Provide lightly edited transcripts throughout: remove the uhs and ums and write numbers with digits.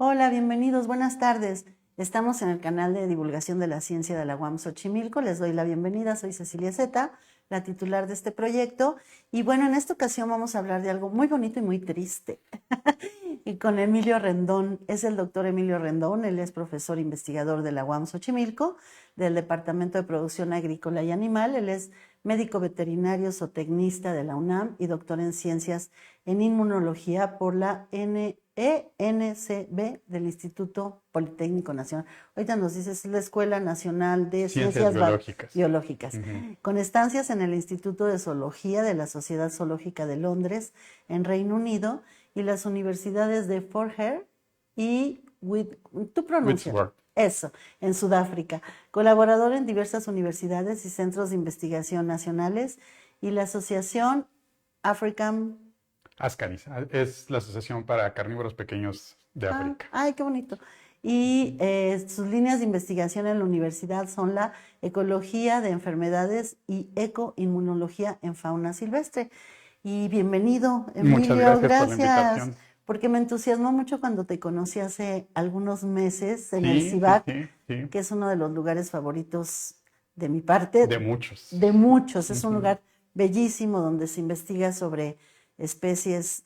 Hola, bienvenidos, buenas tardes. Estamos en el canal de divulgación de la ciencia de la UAM Xochimilco. Les doy la bienvenida, soy Cecilia Zeta, la titular de este proyecto. Y bueno, en esta ocasión vamos a hablar de algo muy bonito y muy triste. Y con Emilio Rendón, es el doctor Emilio Rendón, él es profesor investigador de la UAM Xochimilco, del Departamento de Producción Agrícola y Animal. Él es médico veterinario zootecnista de la UNAM y doctor en ciencias en inmunología por la ENCB del Instituto Politécnico Nacional. Ahorita nos dices, es la Escuela Nacional de Ciencias Biológicas. Con estancias en el Instituto de Zoología de la Sociedad Zoológica de Londres, en Reino Unido, y las universidades de Fort Hare y eso, en Sudáfrica. Colaborador en diversas universidades y centros de investigación nacionales y la Asociación African Ascaris, es la Asociación para Carnívoros Pequeños de África. Ay, qué bonito. Y sus líneas de investigación en la universidad son la ecología de enfermedades y ecoinmunología en fauna silvestre. Y bienvenido, Emilio. Muchas gracias por la invitación. Porque me entusiasmó mucho cuando te conocí hace algunos meses en el CIVAC, que es uno de los lugares favoritos de mi parte. De muchos. De muchos. Es un lugar bellísimo donde se investiga sobre especies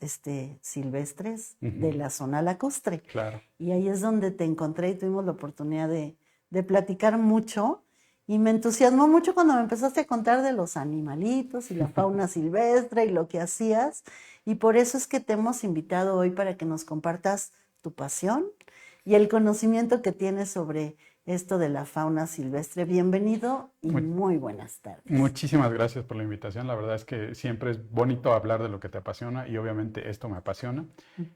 silvestres de la zona lacustre. Claro. Y ahí es donde te encontré y tuvimos la oportunidad de platicar mucho. Y me entusiasmó mucho cuando me empezaste a contar de los animalitos y la fauna silvestre y lo que hacías. Y por eso es que te hemos invitado hoy para que nos compartas tu pasión y el conocimiento que tienes sobre esto de la fauna silvestre. Bienvenido y muy buenas tardes. Muchísimas gracias por la invitación. La verdad es que siempre es bonito hablar de lo que te apasiona y obviamente esto me apasiona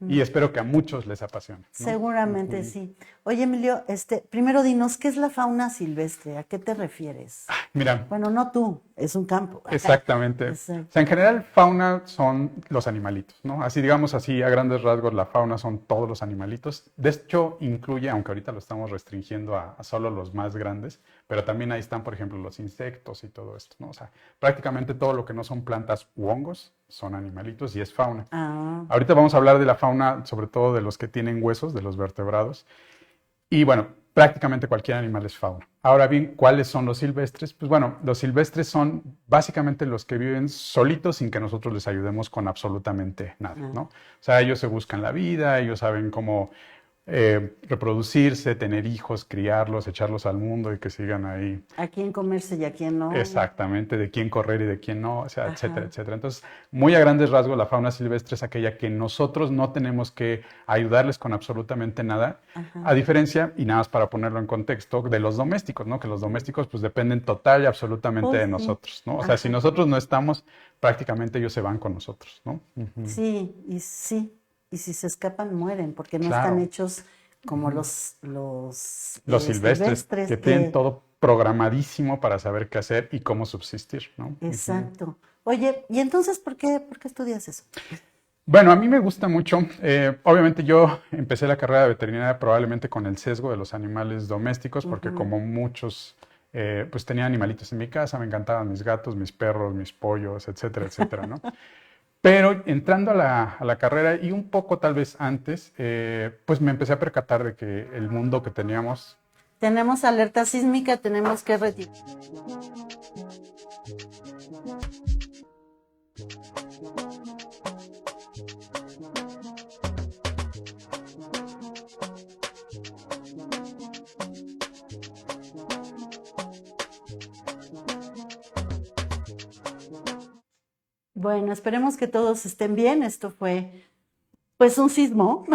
y espero que a muchos les apasione, ¿no? Seguramente sí. Oye, Emilio, primero dinos, ¿qué es la fauna silvestre? ¿A qué te refieres? Mira. Bueno, no tú, es un campo. Exactamente. Exacto. O sea, en general, fauna son los animalitos, ¿no? Así, digamos así, a grandes rasgos, la fauna son todos los animalitos. De hecho, incluye, aunque ahorita lo estamos restringiendo a solo los más grandes, pero también ahí están, por ejemplo, los insectos y todo esto, ¿no? O sea, prácticamente todo lo que no son plantas u hongos son animalitos y es fauna. Ahorita vamos a hablar de la fauna, sobre todo de los que tienen huesos, de los vertebrados. Y bueno, prácticamente cualquier animal es fauna. Ahora bien, ¿cuáles son los silvestres? Pues bueno, los silvestres son básicamente los que viven solitos sin que nosotros les ayudemos con absolutamente nada, ¿no? O sea, ellos se buscan la vida, ellos saben cómo reproducirse, tener hijos, criarlos, echarlos al mundo y que sigan ahí. A quién comerse y a quién no. Exactamente, de quién correr y de quién no, o sea, etcétera, etcétera. Entonces, muy a grandes rasgos, la fauna silvestre es aquella que nosotros no tenemos que ayudarles con absolutamente nada, a diferencia, y nada más para ponerlo en contexto, de los domésticos, ¿no? Que los domésticos pues dependen total y absolutamente de nosotros, ¿no? O sea, si nosotros no estamos, prácticamente ellos se van con nosotros, ¿no? Sí, y si se escapan, mueren, porque no están hechos como los silvestres, que tienen todo programadísimo para saber qué hacer y cómo subsistir, ¿no? Exacto. Oye, ¿y entonces por qué estudias eso? Bueno, a mí me gusta mucho. Obviamente yo empecé la carrera de veterinaria probablemente con el sesgo de los animales domésticos, porque como muchos, pues tenía animalitos en mi casa, me encantaban mis gatos, mis perros, mis pollos, etcétera, etcétera, ¿no? Pero entrando a la carrera y un poco tal vez antes, pues me empecé a percatar de que el mundo que teníamos... Tenemos alerta sísmica, tenemos que retirar. Bueno, esperemos que todos estén bien. Esto fue, pues, un sismo.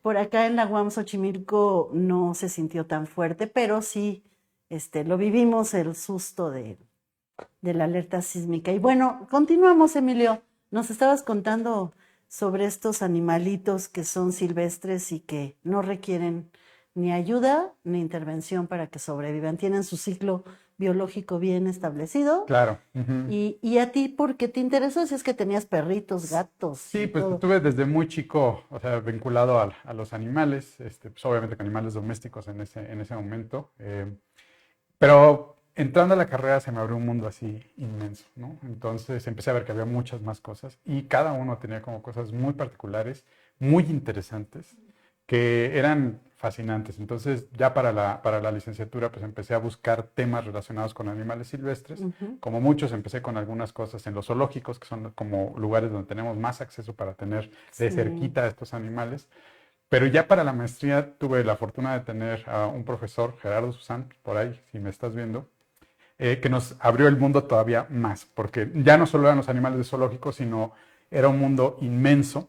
Por acá en la UAM Xochimilco no se sintió tan fuerte, pero sí lo vivimos el susto de la alerta sísmica. Y bueno, continuamos, Emilio. Nos estabas contando sobre estos animalitos que son silvestres y que no requieren ni ayuda ni intervención para que sobrevivan. Tienen su ciclo biológico bien establecido. Claro. Y a ti, ¿por qué te interesó? Si es que tenías perritos, gatos. Sí, pues estuve desde muy chico, o sea, vinculado a los animales, pues obviamente con animales domésticos en ese momento. Pero entrando a la carrera se me abrió un mundo así inmenso, ¿no? Entonces empecé a ver que había muchas más cosas y cada uno tenía como cosas muy particulares, muy interesantes, que eran fascinantes. Entonces ya para la licenciatura pues empecé a buscar temas relacionados con animales silvestres. Como muchos empecé con algunas cosas en los zoológicos, que son como lugares donde tenemos más acceso para tener de cerquita a estos animales. Pero ya para la maestría tuve la fortuna de tener a un profesor, Gerardo Susán, por ahí, si me estás viendo, que nos abrió el mundo todavía más, porque ya no solo eran los animales de zoológicos, sino era un mundo inmenso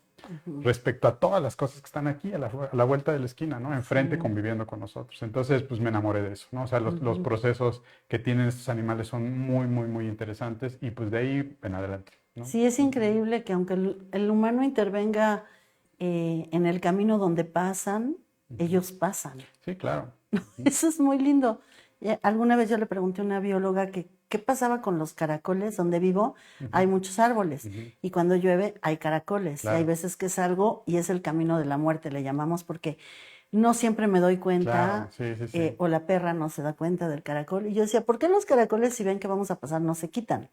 respecto a todas las cosas que están aquí a la vuelta de la esquina, ¿no? Enfrente, conviviendo con nosotros. Entonces, pues me enamoré de eso, ¿no? O sea, los procesos que tienen estos animales son muy, muy, muy interesantes y pues de ahí en adelante, ¿no? Sí, es increíble que aunque el humano intervenga en el camino donde pasan, ellos pasan. Sí, claro. Eso es muy lindo. Alguna vez yo le pregunté a una bióloga que qué pasaba con los caracoles. Donde vivo hay muchos árboles y cuando llueve hay caracoles. Claro. Y hay veces que salgo y es el camino de la muerte, le llamamos, porque no siempre me doy cuenta, sí. o la perra no se da cuenta del caracol. Y yo decía, ¿por qué los caracoles, si ven que vamos a pasar, no se quitan?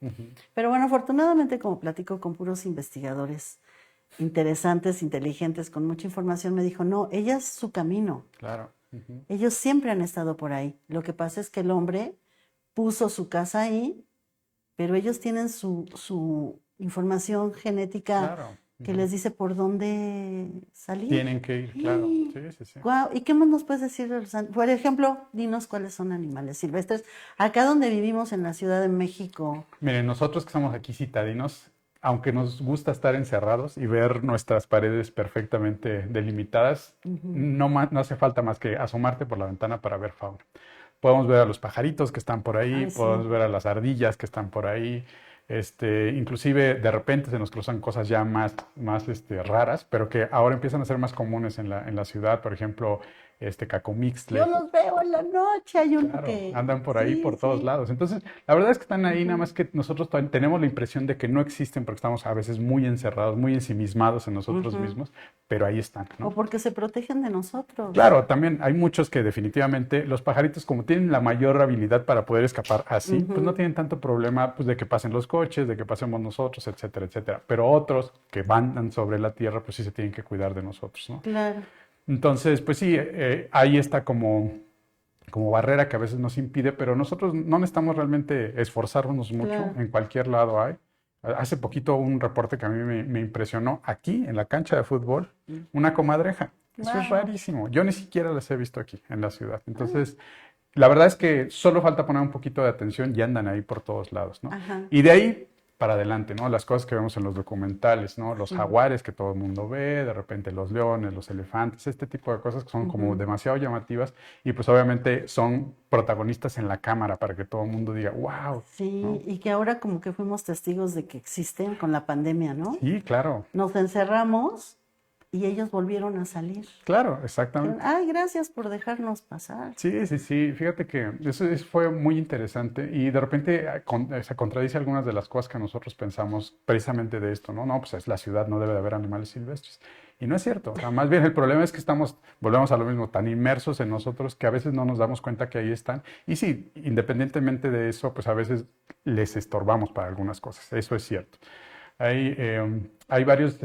Pero bueno, afortunadamente, como platico con puros investigadores interesantes, inteligentes, con mucha información, me dijo, no, ella es su camino. Claro. Ellos siempre han estado por ahí. Lo que pasa es que el hombre puso su casa ahí, pero ellos tienen su información genética que les dice por dónde salir. Tienen que ir, claro. Sí. Wow. ¿Y qué más nos puedes decir de los animales? Por ejemplo, dinos cuáles son animales silvestres. Acá donde vivimos en la Ciudad de México. Miren, nosotros que somos aquí citadinos, aunque nos gusta estar encerrados y ver nuestras paredes perfectamente delimitadas, no hace falta más que asomarte por la ventana para ver fauna. Podemos ver a los pajaritos que están por ahí, Ay, sí. podemos ver a las ardillas que están por ahí. Inclusive de repente se nos cruzan cosas ya más raras, pero que ahora empiezan a ser más comunes en la ciudad. Por ejemplo, Yo cacomixtles. los veo en la noche, hay uno Claro, que... andan por ahí, Sí, por todos sí. lados. Entonces, la verdad es que están ahí, nada Ujú, más que nosotros tenemos la impresión de que no existen porque estamos a veces muy encerrados, muy ensimismados en nosotros ujú. mismos, pero ahí están, O ¿no? porque se protegen de nosotros. Claro, también hay muchos que definitivamente los pajaritos, como tienen la mayor habilidad para poder escapar así, pues no Ujú, tienen tanto problema pues, de que pasen los coches, de que pasemos nosotros, etcétera, etcétera. Pero otros que van sobre la tierra, pues sí se tienen que cuidar de nosotros, ¿no? claro. Entonces, pues sí, ahí está como barrera que a veces nos impide, pero nosotros no necesitamos realmente esforzarnos mucho, Claro. en cualquier lado hay. Hace poquito un reporte que a mí me impresionó, aquí en la cancha de fútbol, una comadreja. Eso es Wow. rarísimo. Yo ni siquiera las he visto aquí en la ciudad. Entonces, la verdad es que solo falta poner un poquito de atención y andan ahí por todos lados, ¿no? Ajá. Y de ahí para adelante, ¿no? Las cosas que vemos en los documentales, ¿no? Los Sí. jaguares que todo el mundo ve, de repente los leones, los elefantes, este tipo de cosas que son como Ujú. demasiado llamativas y pues obviamente son protagonistas en la cámara para que todo el mundo diga, wow, Sí, ¿no? y que ahora como que fuimos testigos de que existen con la pandemia, ¿no? Sí, claro, Nos encerramos y ellos volvieron a salir. claro, Dijeron, exactamente. ay, gracias por dejarnos pasar. Sí, sí, sí. Fíjate que eso fue muy interesante y de repente se contradice algunas de las cosas que nosotros pensamos precisamente de esto, ¿no? No, pues es la ciudad, no debe de haber animales silvestres. Y no es cierto. O sea, más bien el problema es que volvemos a lo mismo, tan inmersos en nosotros que a veces no nos damos cuenta que ahí están. Y sí, independientemente de eso, pues a veces les estorbamos para algunas cosas. Eso es cierto. Hay varios,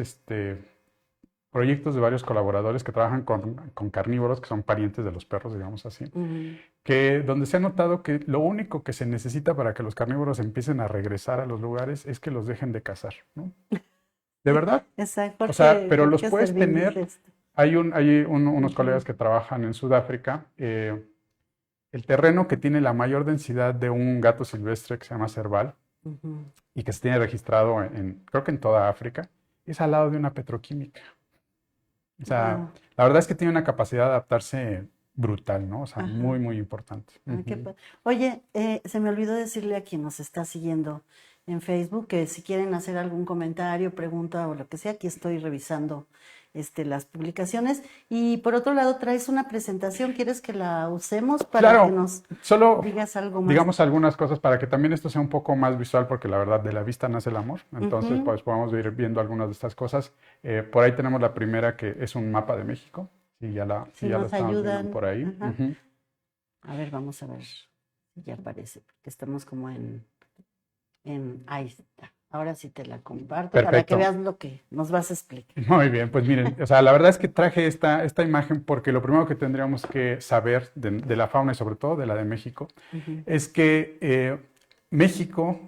proyectos de varios colaboradores que trabajan con carnívoros, que son parientes de los perros, digamos así, Ujú. que donde se ha notado que lo único que se necesita para que los carnívoros empiecen a regresar a los lugares es que los dejen de cazar, ¿no? De Sí, verdad. exacto. O sea, pero los Jorge puedes Servín dice tener. esto. Unos Ujú, colegas que trabajan en Sudáfrica. El terreno que tiene la mayor densidad de un gato silvestre que se llama cerval ujú. y que se tiene registrado creo que en toda África, es al lado de una petroquímica. O sea, Wow. la verdad es que tiene una capacidad de adaptarse brutal, ¿no? O sea, muy, Ajá. muy importante. Ah, Ujú. Oye, se me olvidó decirle a quien nos está siguiendo en Facebook que si quieren hacer algún comentario, pregunta o lo que sea, aquí estoy revisando las publicaciones. Y por otro lado, traes una presentación, ¿quieres que la usemos para que Claro, nos solo digas algo más? digamos algunas cosas para que también esto sea un poco más visual, porque la verdad de la vista nace el amor. Entonces, Ujú. pues podemos ir viendo algunas de estas cosas. Por ahí tenemos la primera que es un mapa de México. Si Si ya la nos estamos viendo ayudan. por ahí. Ajá. Ujú. A ver, vamos a ver si ya aparece, porque estamos como ahí está. Ahora sí te la comparto para que Perfecto. veas lo que nos vas a explicar. Muy bien, pues miren, o sea, la verdad es que traje esta imagen porque lo primero que tendríamos que saber de la fauna y sobre todo de la de México Ujú. es que México,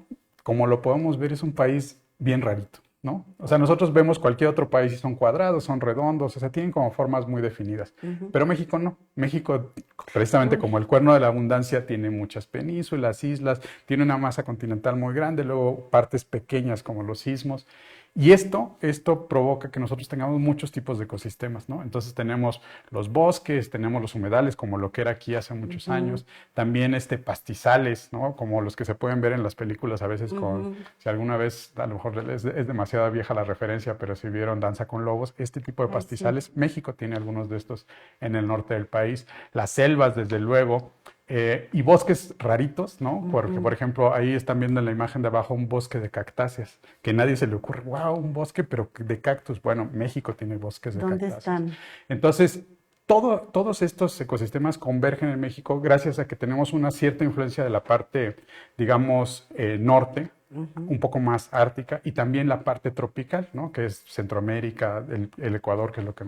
como lo podemos ver, es un país bien rarito, ¿no? O sea, nosotros vemos cualquier otro país y son cuadrados, son redondos, o sea, tienen como formas muy definidas. Ujú. Pero México no. México, precisamente Uy, como el cuerno de la abundancia, tiene muchas penínsulas, islas, tiene una masa continental muy grande, luego partes pequeñas como los istmos. Y esto provoca que nosotros tengamos muchos tipos de ecosistemas, ¿no? Entonces tenemos los bosques, tenemos los humedales, como lo que era aquí hace muchos ujú, años, también pastizales, ¿no? Como los que se pueden ver en las películas a veces ujú. si alguna vez, a lo mejor es demasiado vieja la referencia, pero si vieron Danza con Lobos, este tipo de Ay, sí. pastizales, México tiene algunos de estos en el norte del país, las selvas, desde luego, y bosques raritos, ¿no? Porque, por Ujú. ejemplo, ahí están viendo en la imagen de abajo un bosque de cactáceas, que a nadie se le ocurre, wow, un bosque, pero de cactus. Bueno, México tiene bosques de ¿Dónde cactáceas. están? Entonces, todos estos ecosistemas convergen en México gracias a que tenemos una cierta influencia de la parte, digamos, norte, Ujú. un poco más ártica, y también la parte tropical, ¿no? Que es Centroamérica, el Ecuador, que es lo que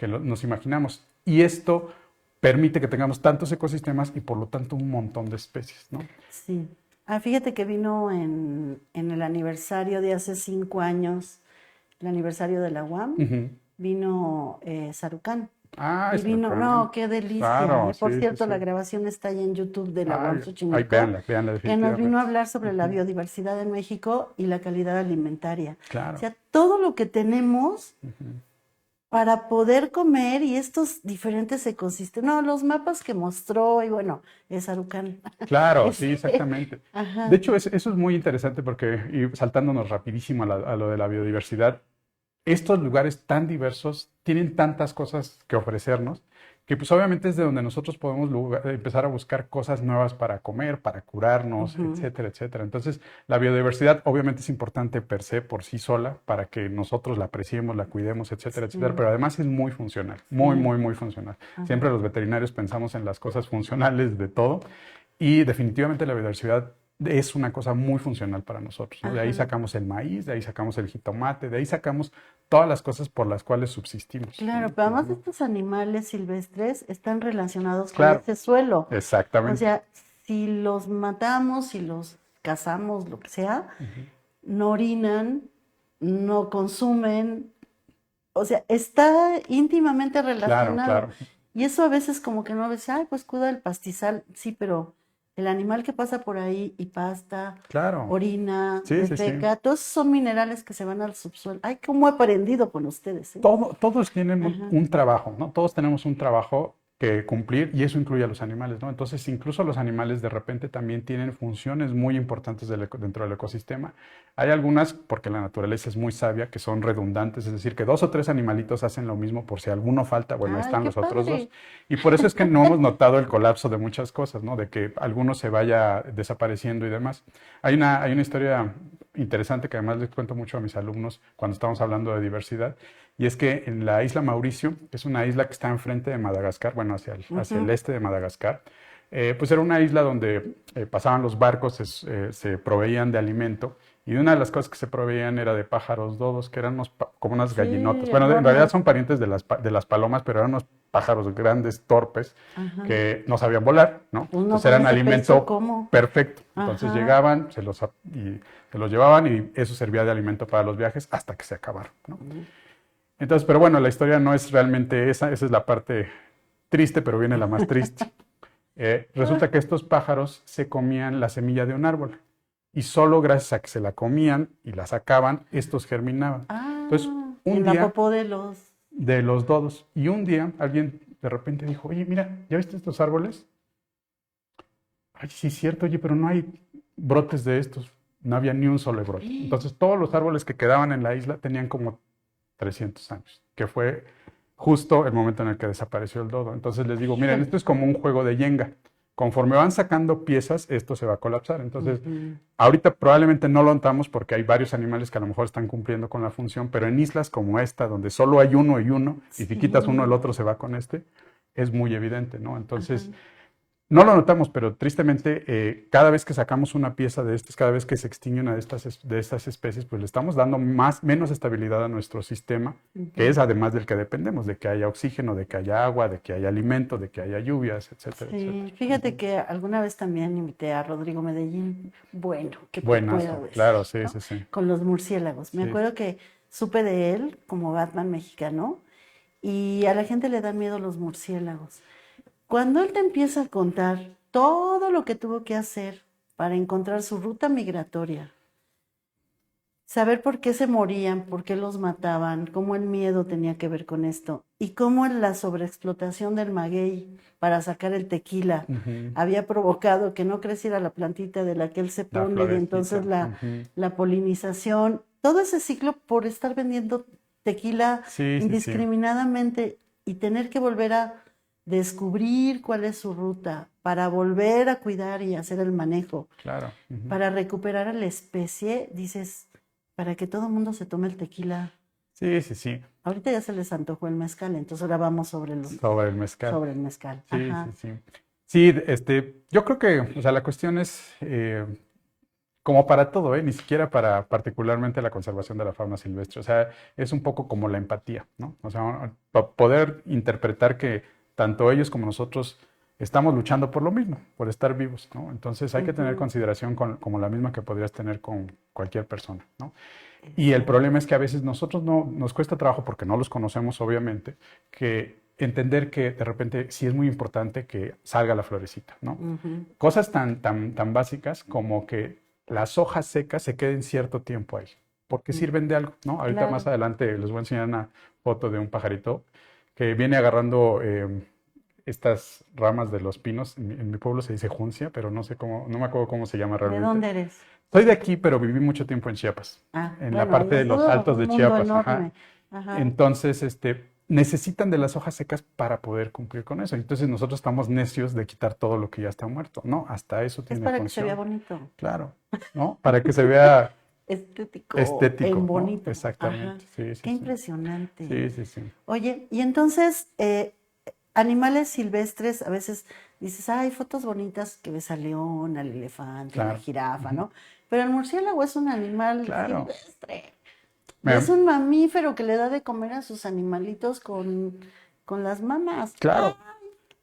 nos imaginamos. Y esto permite que tengamos tantos ecosistemas y por lo tanto un montón de especies, ¿no? Sí. Ah, fíjate que vino en el aniversario de hace 5 años, el aniversario de la UAM, Ujú. vino Sarucán. Ah, Divino, no, espectacular. qué delicia. Claro, Y por sí, sí, cierto, sí. la grabación está ahí en YouTube de la UAM Ay, ay, Xochimilco, véanla, véanla que nos vino a definitivamente. hablar sobre la Ujú, biodiversidad en México y la calidad alimentaria. O claro. sea, todo lo que tenemos Ujú. para poder comer y estos diferentes ecosistemas. No, los mapas que mostró, y bueno, es Arucán. Claro, sí, Este, exactamente. De ajá. hecho, eso es muy interesante porque, y saltándonos rapidísimo a lo de la biodiversidad, estos lugares tan diversos tienen tantas cosas que ofrecernos que pues obviamente es de donde nosotros podemos empezar a buscar cosas nuevas para comer, para curarnos, Ujú, etcétera, etcétera. Entonces, la biodiversidad obviamente es importante per se, por sí sola, para que nosotros la apreciemos, la cuidemos, etcétera, etcétera, sí, pero además es muy funcional, muy, sí. muy, muy funcional. Siempre Ajá, los veterinarios pensamos en las cosas funcionales de todo y definitivamente la biodiversidad es una cosa muy funcional para nosotros, ¿no? De ahí ajá. sacamos el maíz, de ahí sacamos el jitomate, de ahí sacamos todas las cosas por las cuales subsistimos, Claro, ¿no? pero además Ujú. estos animales silvestres están relacionados con Claro, ese suelo. O exactamente. sea, si los matamos, si los cazamos, lo que sea, Ujú. no orinan, no consumen, o sea, está íntimamente Claro, relacionado. claro, Y eso a veces como que no ves, ay, pues cuida el pastizal, sí, pero el animal que pasa por ahí y pasta, claro. orina, Sí, sí, sí. defeca, todos esos son minerales que se van al subsuelo. Ay, cómo he aprendido con ustedes, ¿eh? Todos tienen Ajá. un trabajo, ¿no? Todos tenemos un trabajo que cumplir y eso incluye a los animales, ¿no? Entonces, incluso los animales de repente también tienen funciones muy importantes dentro del ecosistema. Hay algunas, porque la naturaleza es muy sabia, que son redundantes, es decir, que dos o tres animalitos hacen lo mismo por si alguno falta, bueno, Ay, están qué los otros dos. padre. Y por eso es que no hemos notado el colapso de muchas cosas, ¿no? De que alguno se vaya desapareciendo y demás. Hay una historia interesante que además les cuento mucho a mis alumnos cuando estamos hablando de diversidad. Y es que en la isla Mauricio, que es una isla que está enfrente de Madagascar, bueno, hacia el Ujú. este de Madagascar, pues era una isla donde pasaban los barcos, se proveían de alimento, y una de las cosas que se proveían era de pájaros dodos, que eran como unas Sí, gallinotas. Bueno, en realidad enormes. son parientes de de las palomas, pero eran unos pájaros grandes, torpes, Ajá. que no sabían volar, ¿no? Pues no, Entonces con eran ese peso, alimento ¿cómo? perfecto. Entonces Ajá. llegaban, se los llevaban y eso servía de alimento para los viajes hasta que se acabaron, ¿no? Entonces, pero bueno, la historia no es realmente esa es la parte triste, pero viene la más triste. Resulta que estos pájaros se comían la semilla de un árbol y solo gracias a que se la comían y la sacaban, estos germinaban. Entonces, Ah, un en la día popó de los... de los dodos, y un día alguien de repente dijo, oye, mira, ¿ya viste estos árboles? Ay, sí, es cierto, oye, pero no hay brotes de estos. No había ni un solo brote. Entonces, todos los árboles que quedaban en la isla tenían como 300 años, que fue justo el momento en el que desapareció el dodo. Entonces les digo, miren, Híjole. esto es como un juego de Jenga. Conforme van sacando piezas, esto se va a colapsar. Entonces, Ujú. ahorita probablemente no lo notamos porque hay varios animales que a lo mejor están cumpliendo con la función, pero en islas como esta, donde solo hay uno y uno, y si quitas uno, el Sí. otro se va con este, es muy evidente, ¿no? Ajá. Entonces, no lo notamos, pero tristemente, cada vez que sacamos una pieza de estas, cada vez que se extingue una de estas especies, pues le estamos dando menos estabilidad a nuestro sistema, que es Ujú. además del que dependemos, de que haya oxígeno, de que haya agua, de que haya alimento, de que haya lluvias, etcétera, etcétera. Sí, fíjate que alguna vez también invité a Rodrigo Medellín. Bueno, ¿qué te puedo Buenazo, decir? claro, sí, ¿No? sí, sí. Con los murciélagos. Me Sí. acuerdo que supe de él como Batman mexicano y a la gente le dan miedo los murciélagos. Cuando él te empieza a contar todo lo que tuvo que hacer para encontrar su ruta migratoria, saber por qué se morían, por qué los mataban, cómo el miedo tenía que ver con esto y cómo la sobreexplotación del maguey para sacar el tequila Ujú. había provocado que no creciera la plantita de la que él se La pone y entonces florecita. Ujú. la polinización, todo ese ciclo por estar vendiendo tequila Sí, sí, sí. indiscriminadamente y tener que volver a descubrir cuál es su ruta para volver a cuidar y hacer el manejo, Claro. Ujú. para recuperar a la especie, dices, para que todo el mundo se tome el tequila. Sí, sí, sí. Ahorita ya se les antojó el mezcal, entonces ahora vamos Sobre el mezcal. sobre el mezcal. Sí, sí, Ajá. sí. Sí, yo creo que, o sea, la cuestión es, como para todo, ¿eh? Ni siquiera para particularmente la conservación de la fauna silvestre. O sea, es un poco como la empatía, ¿no? O sea, poder interpretar que tanto ellos como nosotros estamos luchando por lo mismo, por estar vivos, ¿no? Entonces hay que tener Ujú. consideración como la misma que podrías tener con cualquier persona, ¿no? Y el Exacto. problema es que a veces nosotros no nos cuesta trabajo porque no los conocemos, obviamente, que entender que de repente sí es muy importante que salga la florecita, ¿no? Ujú. Cosas tan básicas como que las hojas secas se queden cierto tiempo ahí, porque Mm, sirven de algo, ¿no? Ahorita más claro. adelante les voy a enseñar una foto de un pajarito que viene agarrando estas ramas de los pinos. En mi pueblo se dice juncia, pero no sé cómo, no me acuerdo cómo se llama ¿De realmente. dónde eres? Soy de aquí, pero viví mucho tiempo en Chiapas, Ah, en la bueno, ahí parte de es los todo altos un de mundo Chiapas, ajá. enorme. Ajá. Entonces, necesitan de las hojas secas para poder cumplir con eso. Entonces nosotros estamos necios de quitar todo lo que ya está muerto. No, hasta eso Es tiene para que se vea función. bonito, Claro, ¿no? Para que se vea estético, en estético, ¿no? bonito. Ajá. Exactamente. Sí, sí, Qué sí. impresionante. Sí, sí, sí. Oye, y entonces, animales silvestres, a veces dices, hay fotos bonitas que ves al león, al elefante, a la Claro. jirafa, Ujú. ¿no? Pero el murciélago es un animal Claro. silvestre. Y es Me- un mamífero que le da de comer a sus animalitos con las mamas. ¡Ah! claro.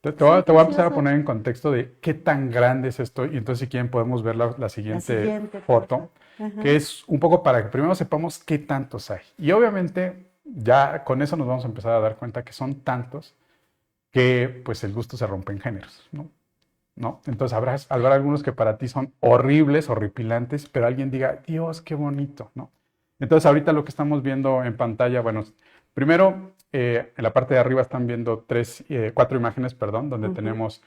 Son Te voy a empezar a preciosos. poner en contexto de qué tan grande es esto. Y entonces, si quieren, podemos ver la La siguiente siguiente, porfa. foto, que Ajá. es un poco para que primero sepamos qué tantos hay. Y obviamente, ya con eso nos vamos a empezar a dar cuenta que son tantos que pues el gusto se rompe en géneros, ¿no? ¿No? Entonces habrá algunos que para ti son horribles, horripilantes, pero alguien diga, Dios, qué bonito, ¿no? Entonces ahorita lo que estamos viendo en pantalla, bueno, primero en la parte de arriba están viendo cuatro imágenes, perdón, donde Ujú, tenemos,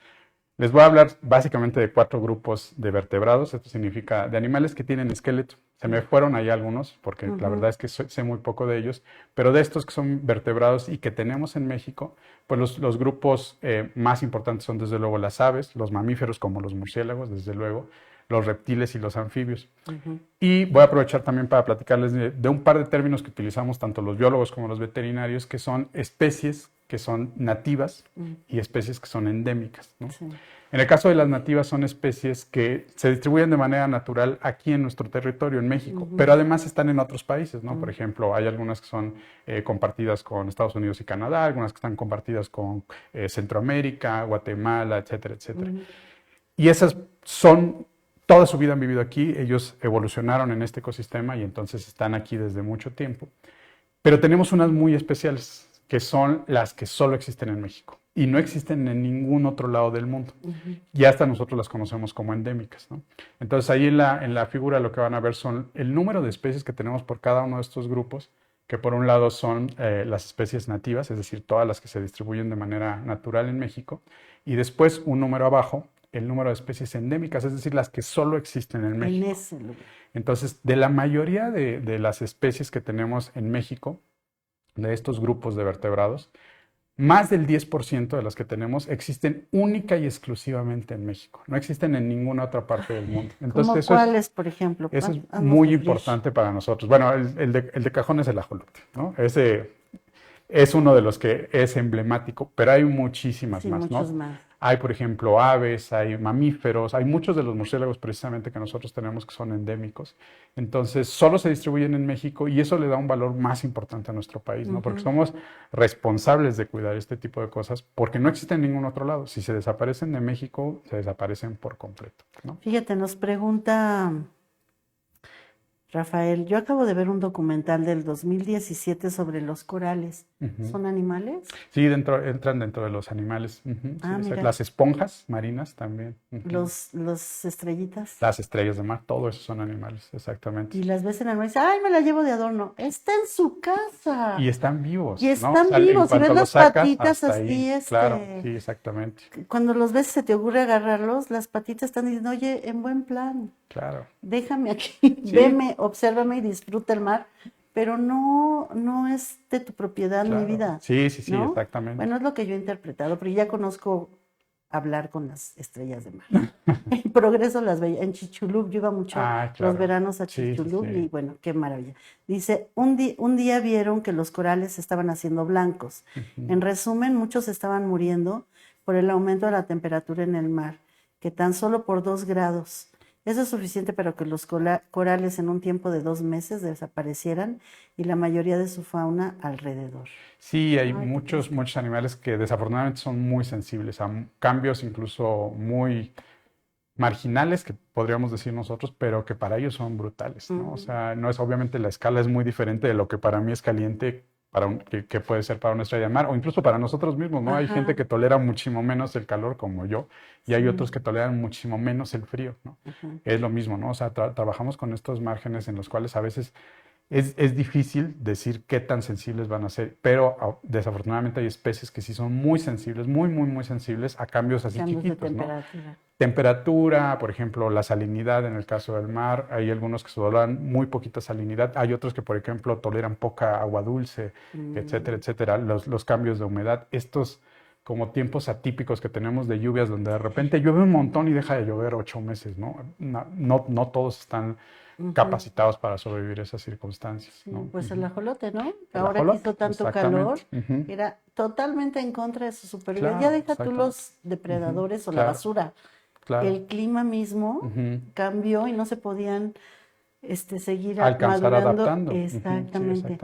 les voy a hablar básicamente de cuatro grupos de vertebrados, esto significa de animales que tienen esqueleto. Se me fueron ahí algunos, porque la ujú, verdad es que sé muy poco de ellos, pero de estos que son vertebrados y que tenemos en México, pues los grupos más importantes son desde luego las aves, los mamíferos como los murciélagos, desde luego, los reptiles y los anfibios. ujú, Y voy a aprovechar también para platicarles de un par de términos que utilizamos tanto los biólogos como los veterinarios, que son especies que son nativas mm, y especies que son endémicas, ¿no? sí, En el caso de las nativas son especies que se distribuyen de manera natural aquí en nuestro territorio, en México, ujú, pero además están en otros países, ¿no? Por mm, ejemplo, hay algunas que son compartidas con Estados Unidos y Canadá, algunas que están compartidas con Centroamérica, Guatemala, etcétera, etcétera. ujú, Y esas son, toda su vida han vivido aquí, ellos evolucionaron en este ecosistema y entonces están aquí desde mucho tiempo. Pero tenemos unas muy especiales, que son las que solo existen en México y no existen en ningún otro lado del mundo. ujú, Y hasta nosotros las conocemos como endémicas, ¿no? Entonces ahí en la figura lo que van a ver son el número de especies que tenemos por cada uno de estos grupos, que por un lado son las especies nativas, es decir, todas las que se distribuyen de manera natural en México, y después un número abajo, el número de especies endémicas, es decir, las que solo existen en en México. ese lugar. Entonces, de la mayoría de las especies que tenemos en México, de estos grupos de vertebrados, más del 10% de las que tenemos existen única y exclusivamente en México. No existen en ninguna otra parte del mundo. Entonces, ¿Cómo cuáles, por ejemplo? eso es Haznos muy sufrir. importante para nosotros. Bueno, el de cajón es el ajolote, ¿no? Ese es uno de los que es emblemático, pero hay muchísimas Sí, más, muchos ¿no? más. Hay, por ejemplo, aves, hay mamíferos, hay muchos de los murciélagos precisamente que nosotros tenemos que son endémicos. Entonces, solo se distribuyen en México y eso le da un valor más importante a nuestro país, ¿no? Porque Ujú. somos responsables de cuidar este tipo de cosas porque no existen en ningún otro lado. Si se desaparecen de México, se desaparecen por completo, ¿no? Fíjate, nos pregunta Rafael, yo acabo de ver un documental del 2017 sobre los corales. Ujú. ¿Son animales? Sí, entran dentro de los animales. Ujú, sí, Ah, mira, las esponjas marinas también. Ujú. los estrellitas. Las estrellas de mar, todo eso son animales, exactamente. Y las ves en el mar y dices, ay, me la llevo de adorno. Está en su Y casa. están Y vivos, ¿no? O están sea, en vivos. Y ves cuanto los las sacas, patitas hasta así, ahí. Claro, sí, exactamente. cuando los ves y se te ocurre agarrarlos, las patitas están diciendo, oye, en buen plan, Claro. déjame aquí, Sí, veme, obsérvame y disfruta el mar, pero no, no es de tu propiedad mi claro. vida, Sí, sí, sí, ¿no? exactamente. Bueno, es lo que yo he interpretado, pero ya conozco hablar con las estrellas de mar. En Progreso las veía, en Chichulub, yo iba mucho Ah, los claro. veranos a Sí, sí, Chichulub y sí. bueno, qué maravilla. Dice, un día vieron que los corales se estaban haciendo blancos. Ujú. En resumen, muchos estaban muriendo por el aumento de la temperatura en el mar, que tan solo por 2 grados. Eso es suficiente para que los corales en un tiempo de 2 meses desaparecieran y la mayoría de su fauna alrededor. Sí, hay Ay, qué muchos, triste. muchos animales que desafortunadamente son muy sensibles a cambios incluso muy marginales, que podríamos decir nosotros, pero que para ellos son brutales, ¿no? O Ujú. sea, no es obviamente la escala es muy diferente de lo que para mí es caliente que puede ser para una estrella de mar o incluso para nosotros mismos, ¿no? Hay gente que tolera muchísimo menos el calor como yo y hay otros que toleran muchísimo menos el frío, ¿no? Es lo mismo, ¿no? O sea, trabajamos con estos márgenes en los cuales a veces es difícil decir qué tan sensibles van a ser, pero desafortunadamente hay especies que sí son muy sensibles, muy, muy, muy sensibles a cambios así chiquitos, ¿no? Temperatura, por ejemplo, la salinidad en el caso del mar, hay algunos que toleran muy poquita salinidad, hay otros que, por ejemplo, toleran poca agua dulce, etcétera, etcétera. Los cambios de humedad, estos como tiempos atípicos que tenemos de lluvias donde de repente llueve un montón y deja de llover 8 meses, ¿no? No todos están capacitados para sobrevivir esas circunstancias, ¿no? Pues el ajolote, ¿no? El Ahora que ajolote, hizo tanto calor, era totalmente en contra de su supervivencia. Ya deja tú los depredadores o la basura. El clima mismo cambió y no se podían seguir alcanzar madurando. adaptando. Exactamente.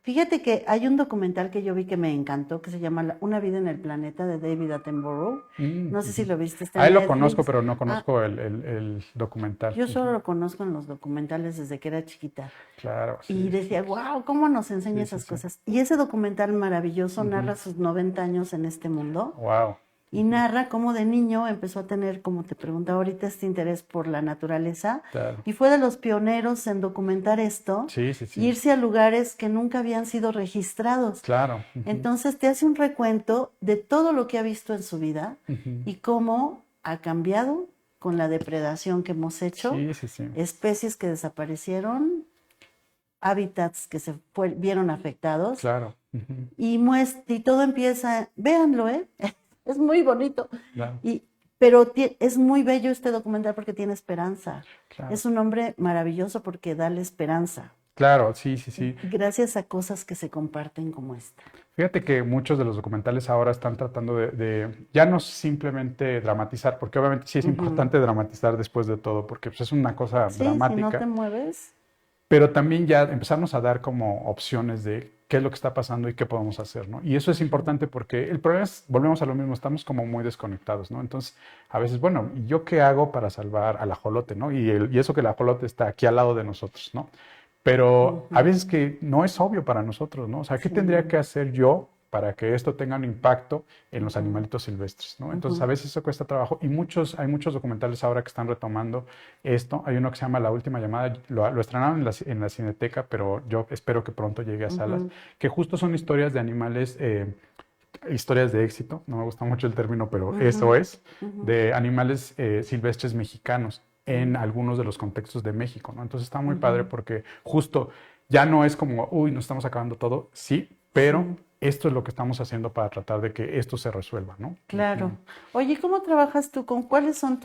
Fíjate que hay un documental que yo vi que me encantó, que se llama Una vida en el planeta, de David Attenborough. No sé si lo viste. Ahí lo conozco, pero no conozco el documental. Yo solo lo conozco en los documentales desde que era chiquita. Claro. Y decía, wow, ¿cómo nos enseña esas cosas? Y ese documental maravilloso narra sus 90 años en este mundo. Wow. Y narra cómo de niño empezó a tener, como te preguntaba ahorita, este interés por la naturaleza. Claro. Y fue de los pioneros en documentar esto. Y irse a lugares que nunca habían sido registrados. Claro. Entonces te hace un recuento de todo lo que ha visto en su vida y cómo ha cambiado con la depredación que hemos hecho. Especies que desaparecieron, hábitats que se vieron afectados. Claro. Y todo empieza, véanlo, es muy bonito. Claro. Pero es muy bello este documental porque tiene esperanza. Claro. Es un hombre maravilloso porque da la esperanza. Claro, sí. Gracias a cosas que se comparten como esta. Fíjate que muchos de los documentales ahora están tratando de ya no simplemente dramatizar, porque obviamente sí es importante dramatizar después de todo, porque pues, es una cosa dramática. Si no te mueves. Pero también ya empezarnos a dar como opciones de qué es lo que está pasando y qué podemos hacer, ¿no? Y eso es importante porque el problema es, volvemos a lo mismo, estamos como muy desconectados, ¿no? Entonces, a veces, bueno, ¿y yo qué hago para salvar al ajolote, ¿no? Y eso que el ajolote está aquí al lado de nosotros, ¿no? Pero a veces que no es obvio para nosotros, ¿no? O sea, ¿qué tendría que hacer yo para que esto tenga un impacto en los animalitos silvestres, ¿no? Entonces, a veces eso cuesta trabajo y hay muchos documentales ahora que están retomando esto. Hay uno que se llama La Última Llamada, lo estrenaron en la Cineteca, pero yo espero que pronto llegue a salas, que justo son historias de animales, historias de éxito, no me gusta mucho el término, pero eso es, de animales silvestres mexicanos en algunos de los contextos de México, ¿no? Entonces está muy padre porque justo ya no es como, uy, nos estamos acabando todo, sí, pero esto es lo que estamos haciendo para tratar de que esto se resuelva, ¿no? Claro. Oye, ¿cómo trabajas tú? ¿Cuáles son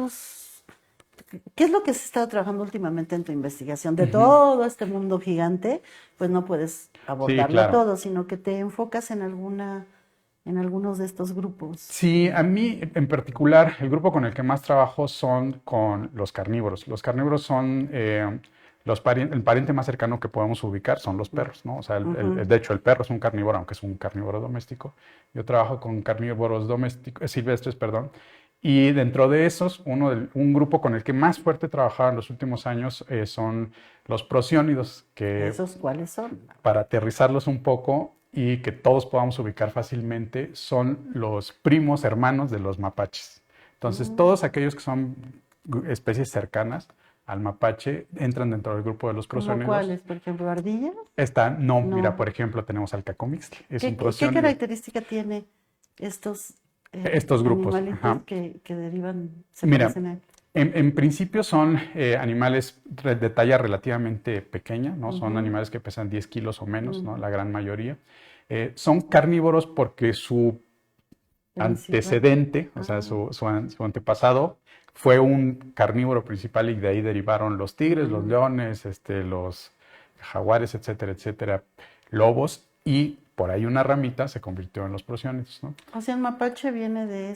qué es lo que has estado trabajando últimamente en tu investigación? De todo este mundo gigante, pues no puedes abordarlo todo, sino que te enfocas en algunos de estos grupos. Sí, a mí en particular, el grupo con el que más trabajo son con los carnívoros. Los carnívoros son el pariente más cercano que podemos ubicar son los perros, ¿no? O sea, de hecho, el perro es un carnívoro, aunque es un carnívoro doméstico. Yo trabajo con carnívoros silvestres, perdón. Y dentro de esos, un grupo con el que más fuerte he trabajado en los últimos años son los prosiónidos. ¿Esos cuáles son? Para aterrizarlos un poco y que todos podamos ubicar fácilmente, son los primos hermanos de los mapaches. Entonces, todos aquellos que son especies cercanas al mapache entran dentro del grupo de los prosiónidos. ¿Cuáles? ¿Por ejemplo, ardillas? No, mira, por ejemplo, tenemos al cacomixtle. ¿Qué característica tiene estos grupos animalitos que derivan, parecen a él? En principio son animales de talla relativamente pequeña, ¿no? Son animales que pesan 10 kilos o menos, ¿no? La gran mayoría. Son carnívoros porque su antecedente, o sea, su antepasado, fue un carnívoro principal y de ahí derivaron los tigres, los leones, los jaguares, etcétera, etcétera, lobos, y por ahí una ramita se convirtió en los prosiónidos, ¿no? O sea, el mapache viene de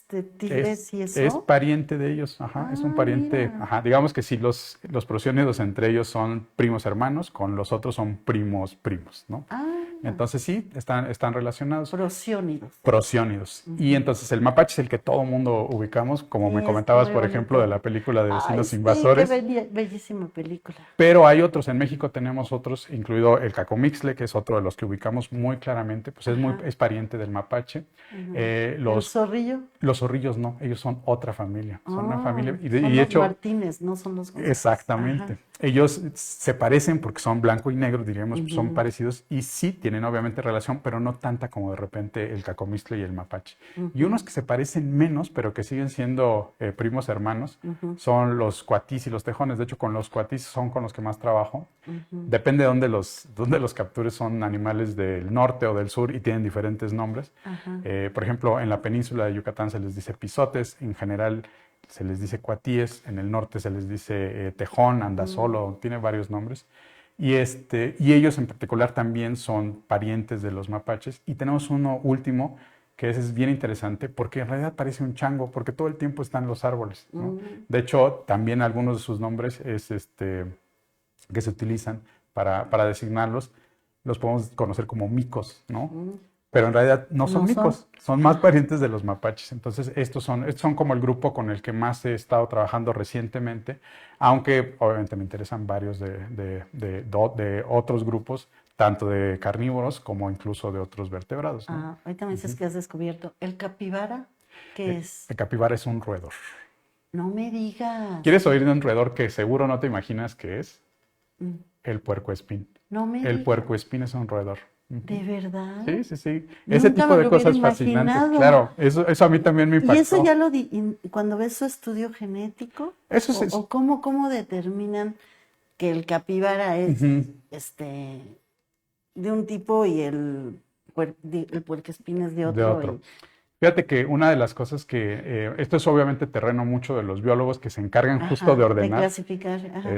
de tigres y eso. Es pariente de ellos, es un pariente, digamos que sí, los prosiónidos entre ellos son primos hermanos, con los otros son primos, ¿no? Entonces sí, están relacionados. Prosiónidos. Prosiónidos. Y entonces el mapache es el que todo mundo ubicamos, como Sí, me es comentabas, muy por ejemplo, de bonito. la película de Ay, Vecinos sí, qué Invasores. bellísima película. Pero hay otros, en México tenemos otros, incluido el cacomixtle, que es otro de los que ubicamos muy claramente, pues Ajá. es pariente del mapache. ¿El Los zorrillo? zorrillos no, ellos son otra familia, son una Oh, familia, y son de los hecho, Martínez, no son los González. Ajá. exactamente. Ellos se parecen porque son blanco y negro, diríamos, pues son Ujú, parecidos y sí tienen obviamente relación, pero no tanta como de repente el cacomixtle y el mapache. Y ujú, unos que se parecen menos, pero que siguen siendo primos hermanos, ujú, son los cuatís y los tejones. De hecho, con los cuatís son con los que más trabajo. ujú. Depende de dónde los captures, son animales del norte o del sur y tienen diferentes nombres. Ajá. Por ejemplo, en la península de Yucatán se les dice pisotes, en general se les dice cuatíes, en el norte se les dice tejón, andasolo, tiene varios nombres. Y ellos en particular también son parientes de los mapaches. Y tenemos uno último, que ese es bien interesante, porque en realidad parece un chango, porque todo el tiempo está en los árboles, ¿no? De hecho, también algunos de sus nombres que se utilizan para designarlos, los podemos conocer como micos, ¿no? Pero en realidad no son No son. micos, son más parientes de los mapaches. Entonces, estos son como el grupo con el que más he estado trabajando recientemente, aunque obviamente me interesan varios de otros grupos, tanto de carnívoros como incluso de otros vertebrados, ¿no? Ah, ahorita me dices que has descubierto. ¿El capibara? ¿Qué es? El capibara es un roedor. No me digas. ¿Quieres oír de un roedor que seguro no te imaginas qué es? Mm, El puercoespín. No me El digas. puercoespín es un roedor. ¿De verdad? Sí, sí, sí. Ese Nunca tipo me de lo hubiera cosas fascinantes. imaginado. Claro, eso a mí también me ¿Y eso impactó. ya cuando ves su estudio genético? Eso es. ¿O cómo determinan que el capibara es Ujú. de un tipo y el puercoespín es de De otro? otro. Fíjate que una de las cosas esto es obviamente terreno mucho de los biólogos que se encargan justo de Ajá, de ordenar, clasificar. Ajá.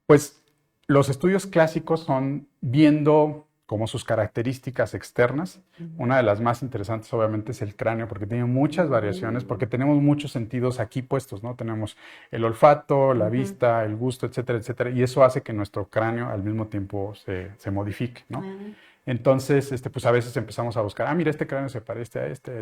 pues los estudios clásicos son viendo como sus características externas. Una de las más interesantes obviamente es el cráneo, porque tiene muchas variaciones, porque tenemos muchos sentidos aquí puestos, ¿no? Tenemos el olfato, la vista, el gusto, etcétera, etcétera, y eso hace que nuestro cráneo al mismo tiempo se modifique, ¿no? Ah, Entonces, pues a veces empezamos a buscar, mira, este cráneo se parece a este.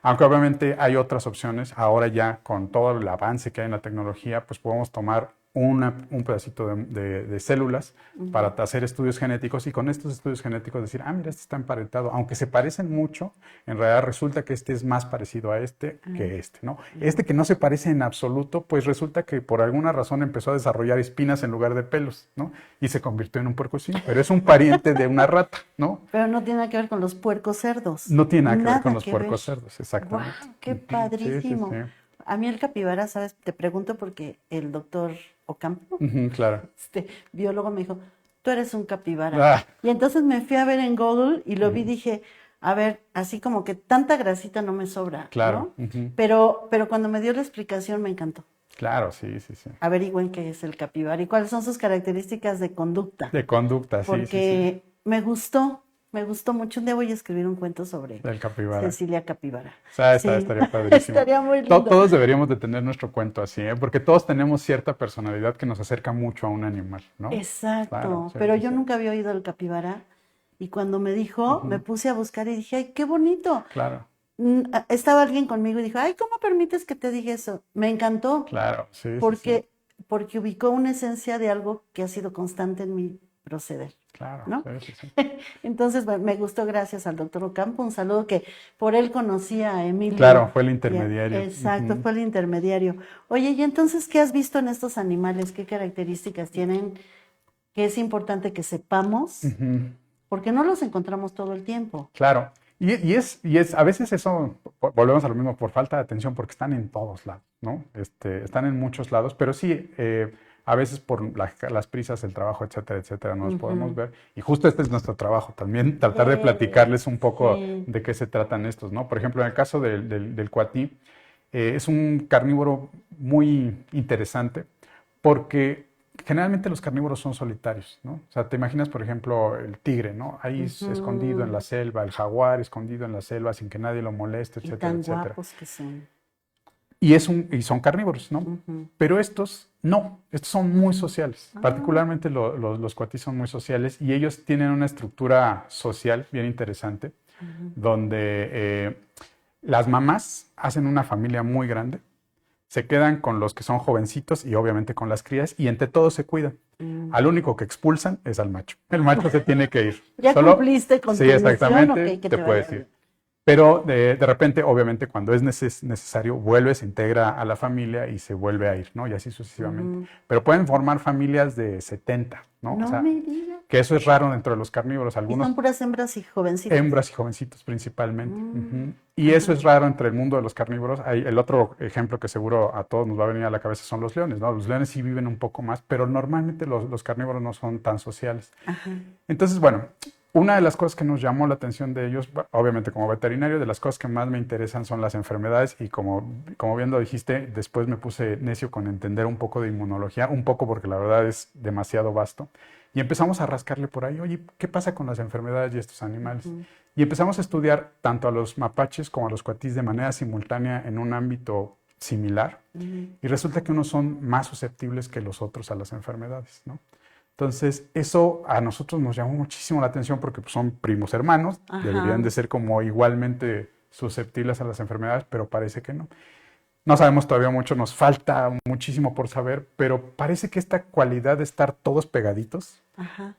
Aunque obviamente hay otras opciones, ahora ya con todo el avance que hay en la tecnología, pues podemos tomar un pedacito de células para hacer estudios genéticos y con estos estudios genéticos decir, mira, este está emparentado. Aunque se parecen mucho, en realidad resulta que este es más parecido a este que este, ¿no? Este que no se parece en absoluto, pues resulta que por alguna razón empezó a desarrollar espinas en lugar de pelos, ¿no? Y se convirtió en un puercoespín, pero es un pariente de una rata, ¿no? Pero no tiene nada que ver con los puercos cerdos. No tiene nada que ver con Nada los que ver. puercos cerdos, exactamente. ¡Guau! ¡Qué Sí, sí, padrísimo! sí. A mí el capibara, ¿sabes? Te pregunto porque el doctor Ocampo, Claro. biólogo, me dijo, tú eres un capibara. Ah, Y entonces me fui a ver en Google y lo vi y dije, a ver, así como que tanta grasita no me sobra, claro. ¿no? Pero cuando me dio la explicación me encantó. Claro, sí, sí, sí. Averigüen qué es el capibara y cuáles son sus características de conducta. De conducta, sí, sí, sí. Porque me gustó mucho. Un día voy a escribir un cuento sobre Del capibara. Cecilia Capibara. O sea, Sí, estaría padrísimo. estaría muy lindo. Todos deberíamos de tener nuestro cuento así, ¿eh? Porque todos tenemos cierta personalidad que nos acerca mucho a un animal, ¿no? Exacto, Claro, sí, pero sí, yo sí. nunca había oído el capibara y cuando me dijo, me puse a buscar y dije, ay, qué bonito. Claro, Estaba alguien conmigo y dijo, ay, ¿cómo permites que te diga eso? Me encantó claro, sí, sí, sí. porque ubicó una esencia de algo que ha sido constante en mi proceder, Claro, ¿no? sí, sí, sí. Entonces, bueno, me gustó gracias al doctor Ocampo, un saludo que por él conocí a Emilio. Claro, fue el intermediario. Exacto, fue el intermediario. Oye, ¿y entonces qué has visto en estos animales? ¿Qué características tienen? Que es importante que sepamos, porque no los encontramos todo el tiempo. Claro. A veces eso, volvemos a lo mismo, por falta de atención, porque están en todos lados, ¿no? Están en muchos lados, pero sí, a veces por las prisas, el trabajo, etcétera, etcétera, no los podemos ver. Y justo este es nuestro trabajo, también tratar de platicarles un poco Sí. de qué se tratan estos, ¿no? Por ejemplo, en el caso del cuatí, es un carnívoro muy interesante porque generalmente los carnívoros son solitarios, ¿no? O sea, te imaginas, por ejemplo, el tigre, ¿no? Ahí escondido en la selva, el jaguar escondido en la selva sin que nadie lo moleste, Y etcétera, tan etcétera. guapos que son. y son carnívoros, ¿no? Pero estos no, estos son muy sociales. Particularmente los cuatis son muy sociales y ellos tienen una estructura social bien interesante, donde las mamás hacen una familia muy grande, se quedan con los que son jovencitos y obviamente con las crías y entre todos se cuidan. Al único que expulsan es al macho. El macho se tiene que ir. ¿Ya cumpliste con tu sí, misión? exactamente, Ok, que te te puedes vaya ir. bien. Pero de repente, obviamente, cuando es necesario, vuelve, se integra a la familia y se vuelve a ir, ¿no? Y así sucesivamente. Pero pueden formar familias de 70, ¿no? O No sea, me digas. que eso es raro dentro de los carnívoros. Y Algunos son puras hembras y jovencitas. hembras y jovencitos principalmente. Y eso es raro entre el mundo de los carnívoros. El otro ejemplo que seguro a todos nos va a venir a la cabeza son los leones, ¿no? Los leones sí viven un poco más, pero normalmente los carnívoros no son tan sociales. Entonces, bueno, una de las cosas que nos llamó la atención de ellos, obviamente como veterinario, de las cosas que más me interesan son las enfermedades y como bien lo dijiste, después me puse necio con entender un poco de inmunología, un poco porque la verdad es demasiado vasto. Y empezamos a rascarle por ahí, oye, ¿qué pasa con las enfermedades de estos animales? Y empezamos a estudiar tanto a los mapaches como a los cuatis de manera simultánea en un ámbito similar. Y resulta que unos son más susceptibles que los otros a las enfermedades, ¿no? Entonces, eso a nosotros nos llamó muchísimo la atención porque pues, son primos hermanos, deberían de ser como igualmente susceptibles a las enfermedades, pero parece que no. No sabemos todavía mucho, nos falta muchísimo por saber, pero parece que esta cualidad de estar todos pegaditos,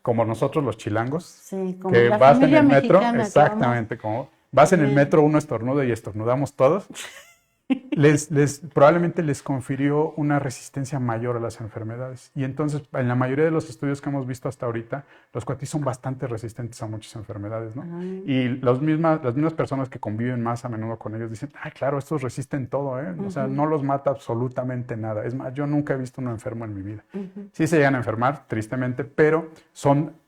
como nosotros los chilangos, Sí, como que la vas en familia el metro, mexicana que vamos exactamente, como vas en el bien. metro, uno estornuda y estornudamos todos, probablemente les confirió una resistencia mayor a las enfermedades. Y entonces, en la mayoría de los estudios que hemos visto hasta ahorita, los cuatis son bastante resistentes a muchas enfermedades, ¿no? Y las mismas personas que conviven más a menudo con ellos dicen, ah, claro, estos resisten todo, ¿eh? O sea, no los mata absolutamente nada. Es más, yo nunca he visto uno enfermo en mi vida. Sí se llegan a enfermar, tristemente, pero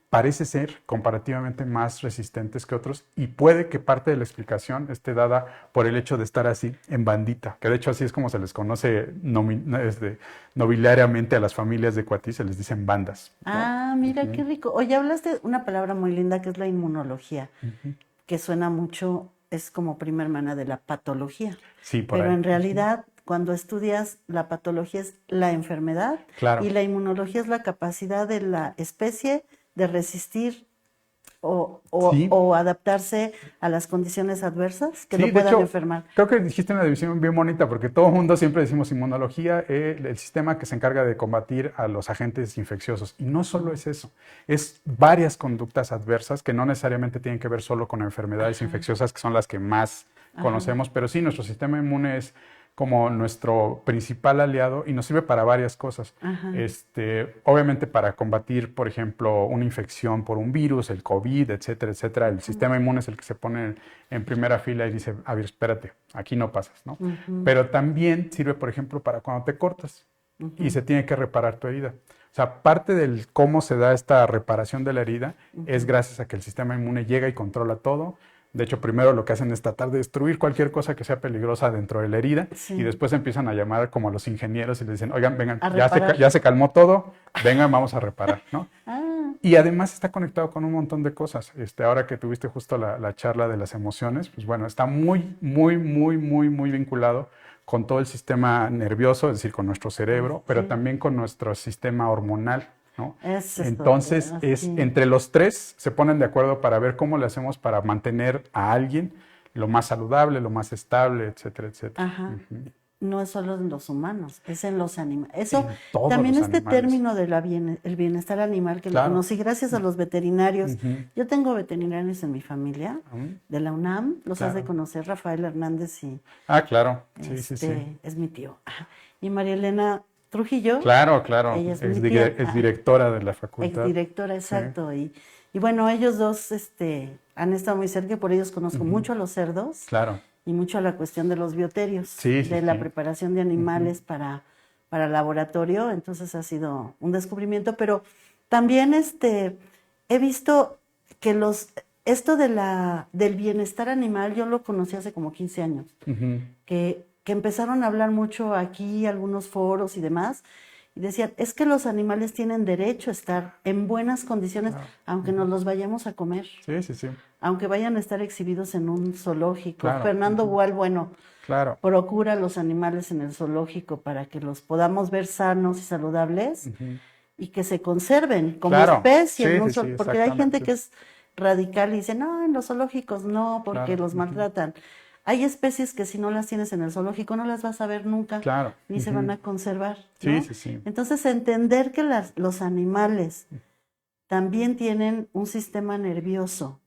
parece ser comparativamente más resistentes que otros y puede que parte de la explicación esté dada por el hecho de estar así en bandita, que de hecho así es como se les conoce nobiliariamente a las familias de cuatis, se les dicen bandas, ¿no? Ah, mira qué rico. Oye, hablaste una palabra muy linda que es la inmunología, que suena mucho, es como prima hermana de la patología. Sí, por Pero ahí. en realidad, cuando estudias la patología es la enfermedad Claro. y la inmunología es la capacidad de la especie de resistir Sí. o adaptarse a las condiciones adversas que Sí, lo de puedan hecho, enfermar. creo que dijiste una división bien bonita, porque todo el mundo siempre decimos inmunología, el sistema que se encarga de combatir a los agentes infecciosos. Y no solo es eso, es varias conductas adversas que no necesariamente tienen que ver solo con enfermedades infecciosas, que son las que más conocemos, pero sí, nuestro sistema inmune es como nuestro principal aliado y nos sirve para varias cosas. Obviamente para combatir, por ejemplo, una infección por un virus, el COVID, etcétera, etcétera. El sistema inmune es el que se pone en primera fila y dice, a ver, espérate, aquí no pasas, ¿no? Pero también sirve, por ejemplo, para cuando te cortas y se tiene que reparar tu herida. O sea, parte del cómo se da esta reparación de la herida es gracias a que el sistema inmune llega y controla todo. De hecho, primero lo que hacen es tratar de destruir cualquier cosa que sea peligrosa dentro de la herida y después empiezan a llamar como a los ingenieros y les dicen, oigan, vengan, ya se calmó todo, vengan, vamos a reparar, ¿no? Y además está conectado con un montón de cosas. Ahora que tuviste justo la charla de las emociones, pues bueno, está muy, muy, muy, muy, muy vinculado con todo el sistema nervioso, es decir, con nuestro cerebro, pero también con nuestro sistema hormonal, ¿no? Entonces, entre los tres se ponen de acuerdo para ver cómo le hacemos para mantener a alguien lo más saludable, lo más estable, etcétera, etcétera. No es solo en los humanos, es en los animales. Eso todos también los este animales. término de el bienestar animal que lo conocí gracias a los veterinarios. Yo tengo veterinarios en mi familia de la UNAM, los has de conocer, Rafael Hernández y claro, sí. es mi tío. Y María Elena Trujillo. Claro, Ella es directora de la facultad. Exdirectora, exacto. Y bueno, ellos dos han estado muy cerca y por ellos conozco mucho a los cerdos. Claro. Y mucho a la cuestión de los bioterios, de la preparación de animales para laboratorio. Entonces ha sido un descubrimiento, pero también he visto que esto del bienestar animal, yo lo conocí hace como 15 años, que empezaron a hablar mucho aquí, algunos foros y demás, y decían, es que los animales tienen derecho a estar en buenas condiciones, Claro. aunque nos los vayamos a comer, Sí, sí, sí. aunque vayan a estar exhibidos en un zoológico. Claro. Fernando Gual, bueno, Claro. procura los animales en el zoológico para que los podamos ver sanos y saludables y que se conserven como Claro. especie, Sí, en un sí, sí, porque hay gente exactamente. que es radical y dice, no, en los zoológicos no, porque Claro. los maltratan. Hay especies que si no las tienes en el zoológico no las vas a ver nunca, Claro. ni se van a conservar, Sí, ¿no? sí, sí. Entonces, entender que los animales también tienen un sistema nervioso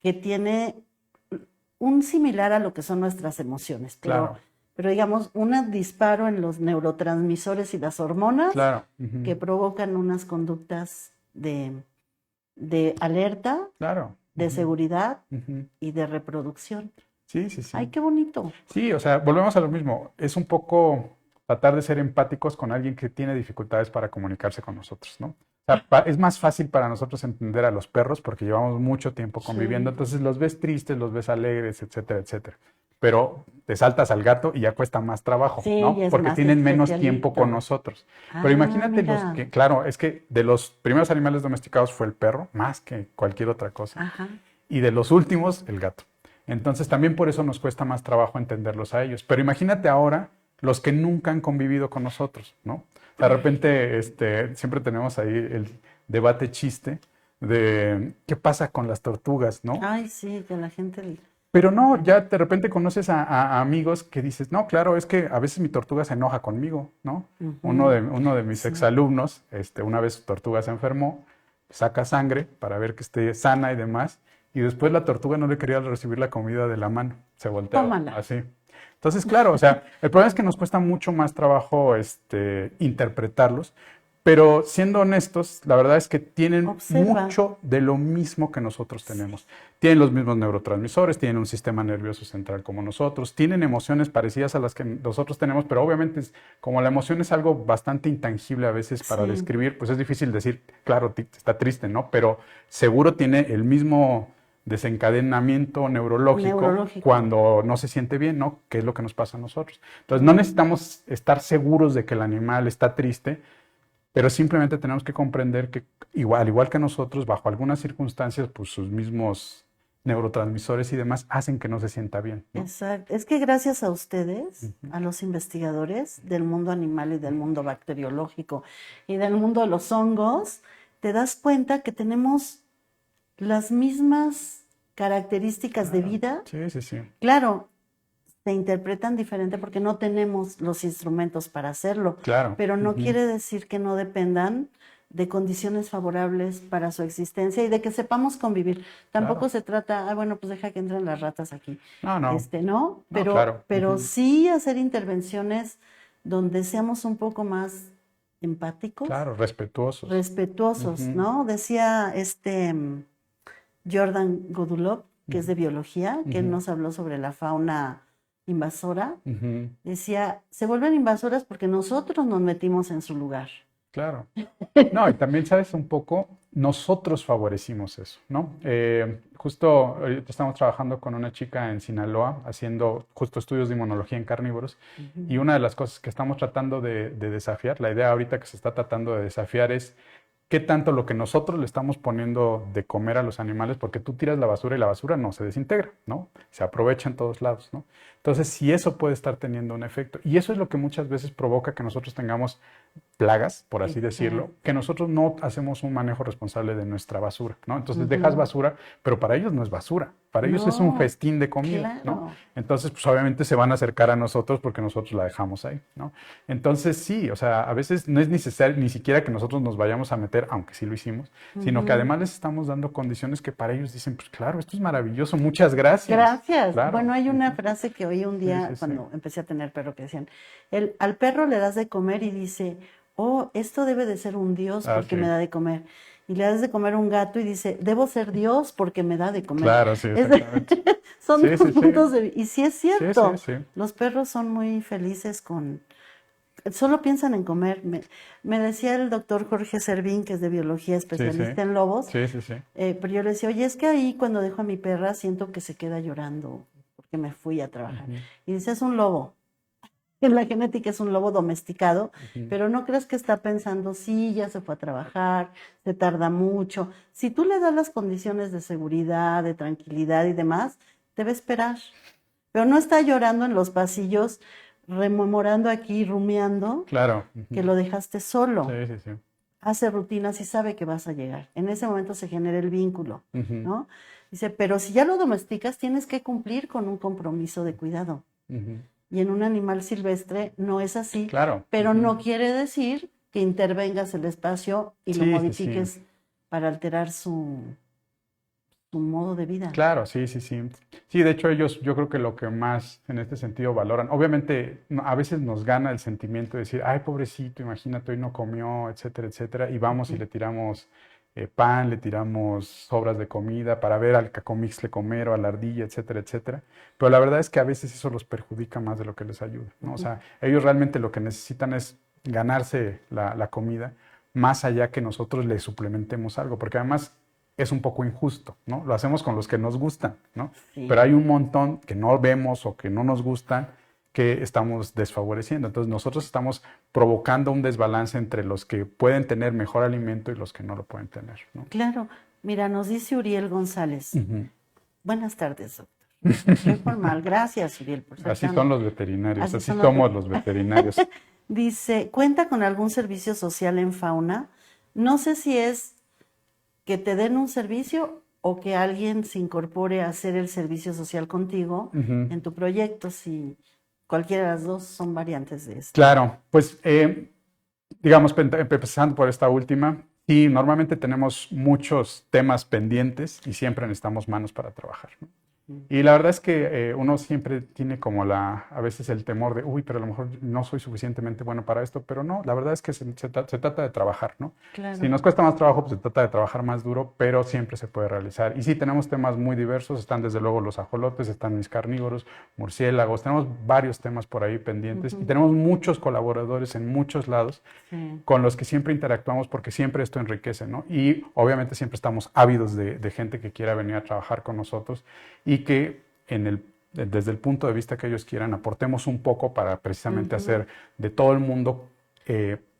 que tiene un similar a lo que son nuestras emociones, Claro. pero digamos, un disparo en los neurotransmisores y las hormonas Claro. que provocan unas conductas de alerta, Claro. de seguridad Ujú. y de reproducción. Sí, sí, sí. Ay, qué bonito. Sí, o sea, volvemos a lo mismo. Es un poco tratar de ser empáticos con alguien que tiene dificultades para comunicarse con nosotros, ¿no? O sea, es más fácil para nosotros entender a los perros porque llevamos mucho tiempo conviviendo, Sí. entonces los ves tristes, los ves alegres, etcétera, etcétera. Pero te saltas al gato y ya cuesta más trabajo, Sí, ¿no? ya es Porque más tienen menos tiempo con especialito. nosotros. Pero Ah, imagínate los mira. que, claro, es que de los primeros animales domesticados fue el perro, más que cualquier otra cosa. Ajá. Y de los últimos, el gato. Entonces también por eso nos cuesta más trabajo entenderlos a ellos. Pero imagínate ahora los que nunca han convivido con nosotros, ¿no? De repente, siempre tenemos ahí el debate chiste de qué pasa con las tortugas, ¿no? Ay, sí, que la gente... Pero no, ya de repente conoces a amigos que dices, no, claro, es que a veces mi tortuga se enoja conmigo, ¿no? Uno de mis Sí. exalumnos, una vez su tortuga se enfermó, saca sangre para ver que esté sana y demás, y después la tortuga no le quería recibir la comida de la mano, se volteaba Tómala. así. Entonces, claro, o sea, el problema es que nos cuesta mucho más trabajo interpretarlos, pero siendo honestos, la verdad es que tienen Observa. mucho de lo mismo que nosotros tenemos. Tienen los mismos neurotransmisores, tienen un sistema nervioso central como nosotros, tienen emociones parecidas a las que nosotros tenemos, pero obviamente como la emoción es algo bastante intangible a veces para Sí. describir, pues es difícil decir, claro, está triste, ¿no? Pero seguro tiene el mismo desencadenamiento neurológico cuando no se siente bien, ¿no? Que es lo que nos pasa a nosotros. Entonces no necesitamos estar seguros de que el animal está triste, pero simplemente tenemos que comprender que igual, al igual que nosotros, bajo algunas circunstancias, pues sus mismos neurotransmisores y demás hacen que no se sienta bien, ¿no? Exacto. Es que gracias a ustedes, a los investigadores del mundo animal y del mundo bacteriológico y del mundo de los hongos, te das cuenta que tenemos las mismas características de vida. Sí, sí, sí. Claro, se interpretan diferente porque no tenemos los instrumentos para hacerlo, Claro. pero no quiere decir que no dependan de condiciones favorables para su existencia y de que sepamos convivir. Tampoco Claro. se trata, bueno, pues deja que entren las ratas aquí. No, no. No, pero, claro. pero sí hacer intervenciones donde seamos un poco más empáticos, Claro, respetuosos. ¿no? Decía Jordan Godulov, que es de biología, que él nos habló sobre la fauna invasora. Decía, se vuelven invasoras porque nosotros nos metimos en su lugar. Claro. No, y también, ¿sabes? Un poco, nosotros favorecimos eso, ¿no? Justo ahorita estamos trabajando con una chica en Sinaloa haciendo justo estudios de inmunología en carnívoros y una de las cosas que estamos tratando de desafiar, la idea ahorita que se está tratando de desafiar es qué tanto lo que nosotros le estamos poniendo de comer a los animales, porque tú tiras la basura y la basura no se desintegra, ¿no? Se aprovecha en todos lados, ¿no? Entonces, si eso puede estar teniendo un efecto, y eso es lo que muchas veces provoca que nosotros tengamos plagas, por así decirlo, que nosotros no hacemos un manejo responsable de nuestra basura, ¿no? Entonces dejas basura, pero para ellos no es basura, para ellos es un festín de comida, ¿no? Entonces, pues obviamente se van a acercar a nosotros porque nosotros la dejamos ahí, ¿no? Entonces, sí, o sea, a veces no es necesario ni siquiera que nosotros nos vayamos a meter, aunque sí lo hicimos, sino que además les estamos dando condiciones que para ellos dicen, pues claro, esto es maravilloso, muchas gracias. Gracias. Claro. Bueno, hay una frase que oí un día cuando empecé a tener perro que decían, al perro le das de comer y dice, oh, esto debe de ser un Dios porque me da de comer. Y le das de comer a un gato y dice, debo ser Dios porque me da de comer. Claro, sí, exactamente. Son dos puntos de vista. Y sí es cierto, Sí. los perros son muy felices solo piensan en comer. Me decía el doctor Jorge Servín, que es de biología, especialista en lobos. Pero yo le decía, oye, es que ahí cuando dejo a mi perra siento que se queda llorando porque me fui a trabajar. Y dice, es un lobo. en la genética es un lobo domesticado, Ujú. pero no crees que está pensando, sí, ya se fue a trabajar, se tarda mucho. Si tú le das las condiciones de seguridad, de tranquilidad y demás, te va a esperar. Pero no está llorando en los pasillos, rememorando aquí, rumiando, Claro. que Ujú. lo dejaste solo. Sí, sí, sí. Hace rutinas y sabe que vas a llegar. En ese momento se genera el vínculo, Ujú, ¿no? Dice, pero si ya lo domesticas, tienes que cumplir con un compromiso de cuidado. ujú. Y en un animal silvestre no es así, Claro. pero Ujú. no quiere decir que intervengas el espacio y lo Sí, sí, sí. modifiques para alterar su modo de vida. Claro, sí, sí, sí. Sí, de hecho ellos yo creo que lo que más en este sentido valoran, obviamente a veces nos gana el sentimiento de decir, ay, pobrecito, imagínate, hoy no comió, etcétera, etcétera, y vamos y le tiramos pan, le tiramos sobras de comida para ver al cacomixtle comer o a la ardilla, etcétera, etcétera. Pero la verdad es que a veces eso los perjudica más de lo que les ayuda, ¿no? O sea, ellos realmente lo que necesitan es ganarse la comida, más allá que nosotros les suplementemos algo, porque además es un poco injusto, ¿no? Lo hacemos con los que nos gustan, ¿no? Sí. Pero hay un montón que no vemos o que no nos gustan que estamos desfavoreciendo. Entonces nosotros estamos provocando un desbalance entre los que pueden tener mejor alimento y los que no lo pueden tener, ¿no? Claro. Mira, nos dice Uriel González. Ujú. Buenas tardes, doctor. Qué formal. Gracias, Uriel, por ser Así tan... son los veterinarios, Así así son los somos vet- los veterinarios. Dice, ¿cuenta con algún servicio social en fauna? No sé si es que te den un servicio o que alguien se incorpore a hacer el servicio social contigo Ujú. en tu proyecto, si cualquiera de las dos son variantes de esto. Claro, pues digamos, empezando por esta última, sí, normalmente tenemos muchos temas pendientes y siempre necesitamos manos para trabajar, ¿no? Y la verdad es que uno siempre tiene como a veces el temor de, uy, pero a lo mejor no soy suficientemente bueno para esto, pero no, la verdad es que se trata de trabajar, ¿no? Claro. Si nos cuesta más trabajo, pues se trata de trabajar más duro, pero siempre se puede realizar. Y sí, tenemos temas muy diversos, están desde luego los ajolotes, están mis carnívoros, murciélagos, tenemos varios temas por ahí pendientes y tenemos muchos colaboradores en muchos lados Sí. con los que siempre interactuamos porque siempre esto enriquece, ¿no? Y obviamente siempre estamos ávidos de gente que quiera venir a trabajar con nosotros y que desde el punto de vista que ellos quieran aportemos un poco para precisamente hacer de todo el mundo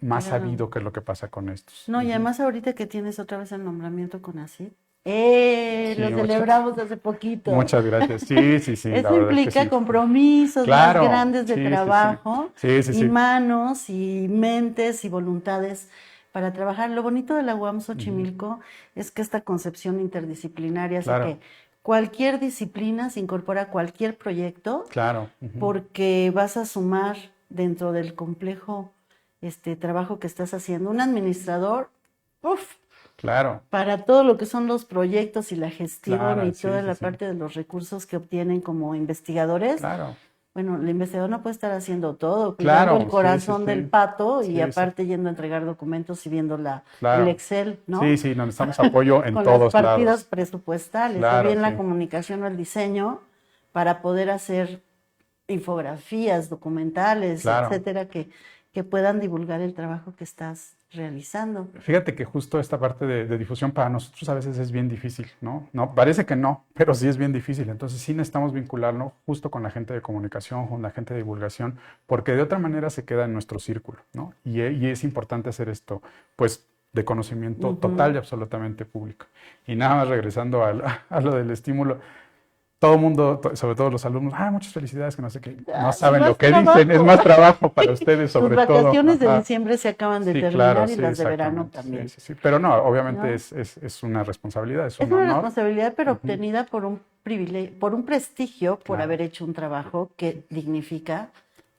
más Claro. sabido qué es lo que pasa con estos. No, y Ujú. además ahorita que tienes otra vez el nombramiento con ACID, Sí, lo celebramos hace poquito. muchas gracias. Sí, sí, sí, la Eso verdad es que implica sí. compromisos Claro, más grandes de sí, sí, sí. trabajo Sí, sí, y sí. manos y mentes y voluntades para trabajar. Lo bonito de la UAM Xochimilco es que esta concepción interdisciplinaria hace Claro. que cualquier disciplina se incorpora a cualquier proyecto Claro. Ujú. porque vas a sumar dentro del complejo trabajo que estás haciendo. Un administrador, uf, Claro, para todo lo que son los proyectos y la gestión claro, y sí, toda sí, la sí. parte de los recursos que obtienen como investigadores. Claro, Bueno, el investigador no puede estar haciendo todo, cuidando claro, el sí, sí, corazón del sí. pato y Sí, sí, aparte yendo a entregar documentos y viendo el claro. Excel, ¿no? Sí, sí, necesitamos apoyo en Con las todos partidas lados. presupuestales, o Claro, bien la sí. comunicación o el diseño, para poder hacer infografías, documentales, Claro. etcétera, que puedan divulgar el trabajo que estás realizando. Fíjate que justo esta parte de difusión para nosotros a veces es bien difícil, ¿no? No, parece que no, pero sí es bien difícil. Entonces sí necesitamos vincularnos justo con la gente de comunicación, con la gente de divulgación, porque de otra manera se queda en nuestro círculo, ¿no? Y es importante hacer esto, pues, de conocimiento total y absolutamente público. Y nada más regresando a lo del estímulo, todo el mundo, sobre todo los alumnos, muchas felicidades, que no sé qué, no saben Más lo que dicen, es trabajo. más trabajo para ustedes, Tus sobre todo. vacaciones de Ajá. diciembre se acaban de Sí, terminar claro, y sí, las de verano exactamente. también. Sí, sí, sí. Pero no, obviamente ¿No? es una responsabilidad, es Es un una honor. responsabilidad, pero Ujú. obtenida por un privilegio, por un prestigio, por Claro. haber hecho un trabajo que dignifica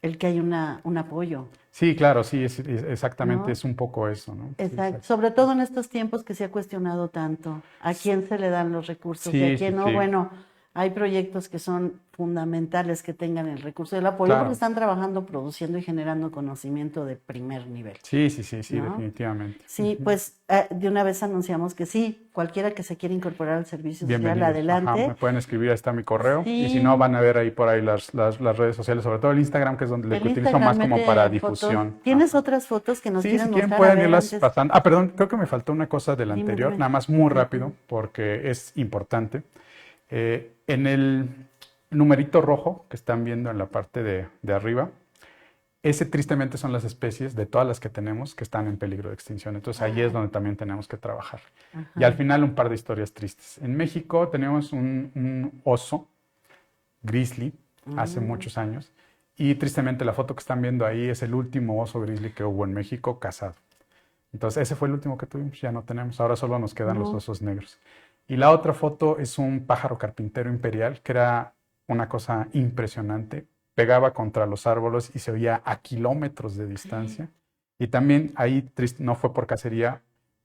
el que hay un apoyo. Sí, claro, sí, exactamente, ¿No? es un poco eso, ¿no? Sí, Exacto. Sobre todo en estos tiempos que se ha cuestionado tanto a quién se le dan los recursos y Sí, a quién sí, no. sí. Bueno, hay proyectos que son fundamentales que tengan el recurso del apoyo Claro. porque están trabajando, produciendo y generando conocimiento de primer nivel. Sí, sí, sí, sí, ¿No? definitivamente. Sí, pues de una vez anunciamos que sí, cualquiera que se quiera incorporar al servicio social, Bienvenidos. adelante. Ajá, me pueden escribir, ahí está mi correo. Sí. Y si no, van a ver ahí por ahí las redes sociales, sobre todo el Instagram, que es donde El lo utilizo Instagram más como mete para fotos. difusión. ¿Tienes Ajá. otras fotos que nos Sí, quieran si quieren mostrar? A pueden ver, irlas antes. pasando. Perdón, creo que me faltó una cosa del anterior, dime. nada más muy rápido, porque es importante. En el numerito rojo que están viendo en la parte de arriba, ese tristemente son las especies de todas las que tenemos que están en peligro de extinción. Entonces ahí es donde también tenemos que trabajar. Y al final un par de historias tristes. En México tenemos un oso grizzly hace muchos años y tristemente la foto que están viendo ahí es el último oso grizzly que hubo en México cazado. Entonces ese fue el último que tuvimos, ya no tenemos, ahora solo nos quedan los osos negros. Y la otra foto es un pájaro carpintero imperial que era una cosa impresionante, pegaba contra los árboles y se oía a kilómetros de distancia. Y también ahí no fue por cacería,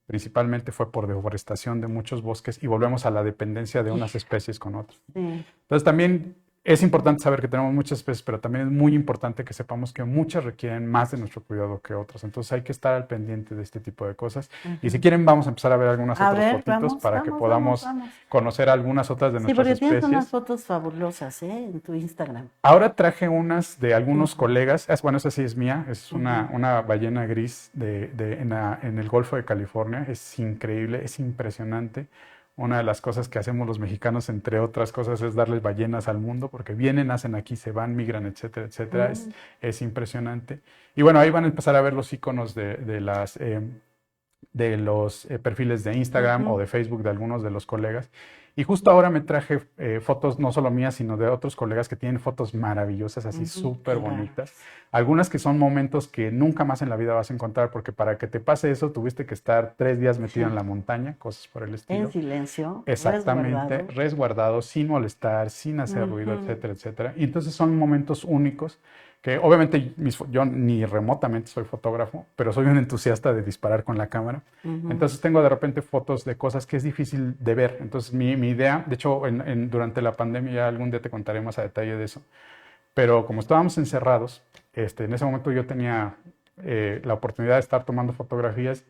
principalmente fue por deforestación de muchos bosques y volvemos a la dependencia de unas especies con otras. Entonces también es importante saber que tenemos muchas especies, pero también es muy importante que sepamos que muchas requieren más de nuestro cuidado que otras. Entonces hay que estar al pendiente de este tipo de cosas. Y si quieren, vamos a empezar a ver algunas otras fotitos para que podamos conocer algunas otras de nuestras especies. Sí, porque tienes unas fotos fabulosas, en tu Instagram. Ahora traje unas de algunos colegas. Bueno, esa sí es mía. Es una ballena gris en el Golfo de California. Es increíble, es impresionante. Una de las cosas que hacemos los mexicanos, entre otras cosas, es darles ballenas al mundo, porque vienen, nacen aquí, se van, migran, etcétera, etcétera. Es impresionante. Y bueno, ahí van a empezar a ver los iconos de los perfiles de Instagram o de Facebook de algunos de los colegas. Y justo ahora me traje fotos, no solo mías, sino de otros colegas que tienen fotos maravillosas, así súper bonitas. Algunas que son momentos que nunca más en la vida vas a encontrar, porque para que te pase eso tuviste que estar 3 días metido en la montaña, cosas por el estilo. En silencio. Exactamente, resguardado, sin molestar, sin hacer ruido, etcétera, etcétera. Y entonces son momentos únicos que obviamente yo ni remotamente soy fotógrafo, pero soy un entusiasta de disparar con la cámara. Entonces tengo de repente fotos de cosas que es difícil de ver. Entonces mi idea, de hecho durante la pandemia, ya algún día te contaré más a detalle de eso, pero como estábamos encerrados, en ese momento yo tenía la oportunidad de estar tomando fotografías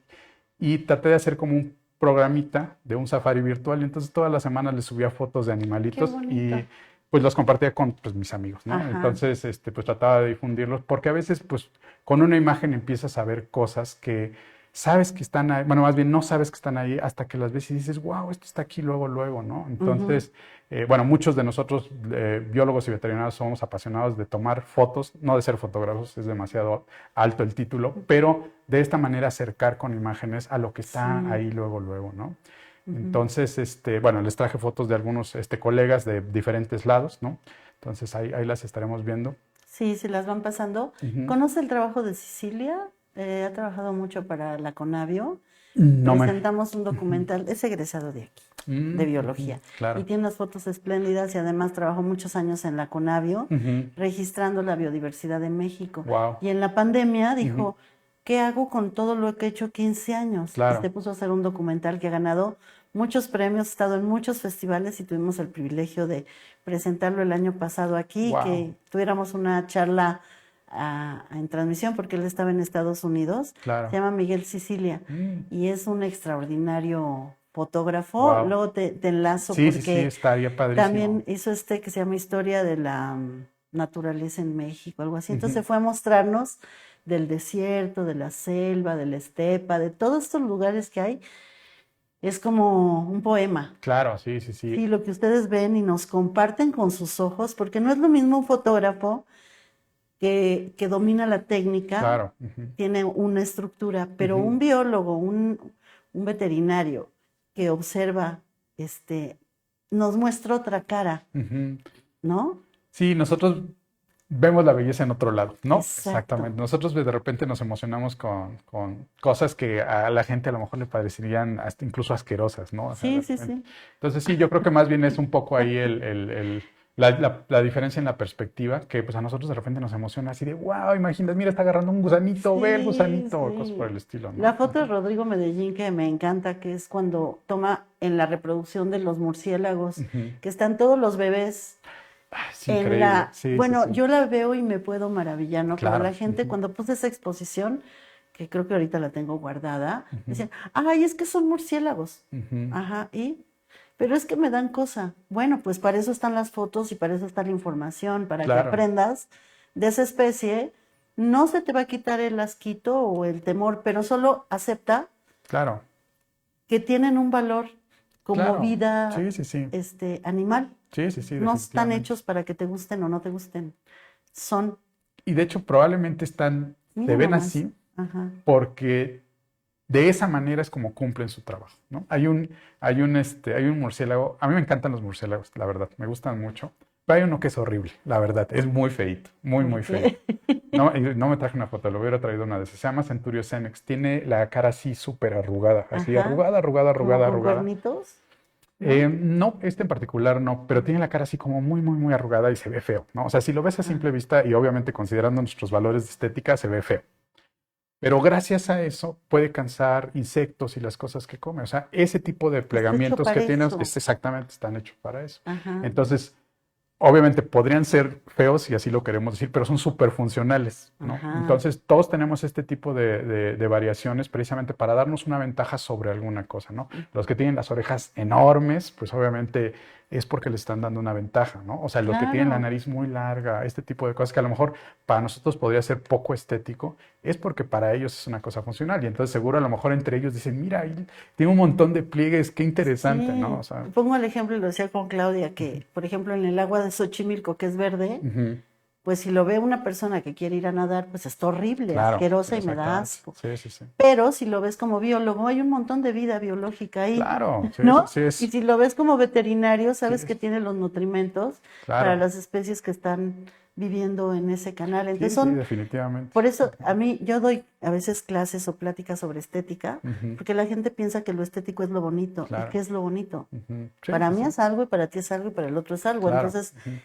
y traté de hacer como un programita de un safari virtual, y entonces todas las semanas les subía fotos de animalitos y pues los compartía con mis amigos, ¿no? Entonces, pues trataba de difundirlos, porque a veces, pues, con una imagen empiezas a ver cosas que sabes que están ahí, bueno, más bien no sabes que están ahí hasta que las ves y dices, wow, esto está aquí luego, luego, ¿no? Entonces, bueno, muchos de nosotros, biólogos y veterinarios, somos apasionados de tomar fotos, no de ser fotógrafos, es demasiado alto el título, pero de esta manera acercar con imágenes a lo que está ahí luego, luego, ¿no? Entonces, bueno, les traje fotos de algunos colegas de diferentes lados, ¿no? Entonces ahí las estaremos viendo. Sí, se las van pasando. ¿Conoce el trabajo de Cecilia? Ha trabajado mucho para la Conavio. Presentamos un documental, es egresado de aquí, de biología. Claro. Y tiene unas fotos espléndidas y además trabajó muchos años en la Conavio, registrando la biodiversidad de México. Wow. Y en la pandemia dijo, ¿qué hago con todo lo que he hecho 15 años? Claro. Y se puso a hacer un documental que ha ganado muchos premios, ha estado en muchos festivales y tuvimos el privilegio de presentarlo el año pasado aquí, que tuviéramos una charla en transmisión porque él estaba en Estados Unidos. Claro. Se llama Miguel Sicilia y es un extraordinario fotógrafo. Luego te enlazo porque estaría padrísimo. También hizo que se llama Historia de la Naturaleza en México, algo así. Entonces fue a mostrarnos del desierto, de la selva, de la estepa, de todos estos lugares que hay. Es como un poema. Claro, sí. Sí, lo que ustedes ven y nos comparten con sus ojos, porque no es lo mismo un fotógrafo que domina la técnica, claro. tiene una estructura, pero un biólogo, un veterinario que observa, nos muestra otra cara, ¿no? Sí, nosotros vemos la belleza en otro lado, ¿no? Exactamente. Nosotros de repente nos emocionamos con cosas que a la gente a lo mejor le parecerían hasta incluso asquerosas, ¿no? O sea, Sí. Entonces sí, yo creo que más bien es un poco ahí la diferencia en la perspectiva, que pues a nosotros de repente nos emociona así de, wow, imagínate, mira, está agarrando un gusanito, ve el gusanito, cosas por el estilo, ¿no? La foto de Rodrigo Medellín que me encanta, que es cuando toma en la reproducción de los murciélagos, que están todos los bebés. Es increíble. Bueno, yo la veo y me puedo maravillar, ¿no? Claro. Pero la gente, cuando puse esa exposición, que creo que ahorita la tengo guardada, decían, ay, es que son murciélagos. Pero es que me dan cosa. Bueno, pues para eso están las fotos y para eso está la información, para que aprendas de esa especie. No se te va a quitar el asquito o el temor, pero solo acepta que tienen un valor como vida animal. Sí. No están hechos para que te gusten o no te gusten. Son Y de hecho probablemente Mira se ven nomás. así Ajá. porque de esa manera es como cumplen su trabajo, ¿no? Hay un murciélago, a mí me encantan los murciélagos, la verdad, me gustan mucho, pero hay uno que es horrible, la verdad, es muy feíto, muy, ¿Por muy feíto. qué? No, y no me traje una foto, lo hubiera traído una de esas. Se llama Centurio Cenex. Tiene la cara así súper arrugada, así Ajá. arrugada, arrugada, Como arrugada, con arrugada. cuernitos, ¿no? No, este en particular no, pero tiene la cara así como muy, muy, muy arrugada y se ve feo, ¿no? O sea, si lo ves a Ah, simple vista y obviamente considerando nuestros valores de estética, se ve feo. Pero gracias a eso puede cansar insectos y las cosas que come. O sea, ese tipo de está hecho plegamientos que para tienes eso. exactamente, están hechos para eso. Ajá. Entonces, obviamente podrían ser feos, si así lo queremos decir, pero son súper funcionales, ¿no? Ajá. Entonces, todos tenemos este tipo de variaciones precisamente para darnos una ventaja sobre alguna cosa, ¿no? Los que tienen las orejas enormes, pues obviamente es porque le están dando una ventaja, ¿no? O sea, los que tienen la Claro. nariz muy larga, este tipo de cosas que a lo mejor para nosotros podría ser poco estético, es porque para ellos es una cosa funcional. Y entonces seguro a lo mejor entre ellos dicen, mira, ahí tiene un montón de pliegues, qué interesante, ¿no? O Sí. sea, Pongo el ejemplo y lo decía con Claudia, ujú, que, por ejemplo, en el agua de Xochimilco, que es verde, ujú. pues si lo ve una persona que quiere ir a nadar, pues está horrible, Claro, asquerosa y me da exactamente. asco. Sí, sí, sí. Pero si lo ves como biólogo, hay un montón de vida biológica ahí, Claro, sí, sí, ¿no? sí Y si lo ves como veterinario, sí sabes que tiene los nutrimentos para claro. las especies que están viviendo en ese canal. Entonces Sí, sí, son, definitivamente. por eso a mí, yo doy a veces clases o pláticas sobre estética, Ujú, porque la gente piensa que lo estético es lo bonito. ¿Y claro. qué es lo bonito? Ujú, sí, Para sí, mí sí. es algo y para ti es algo y para el otro es algo. Claro. Entonces, Ujú,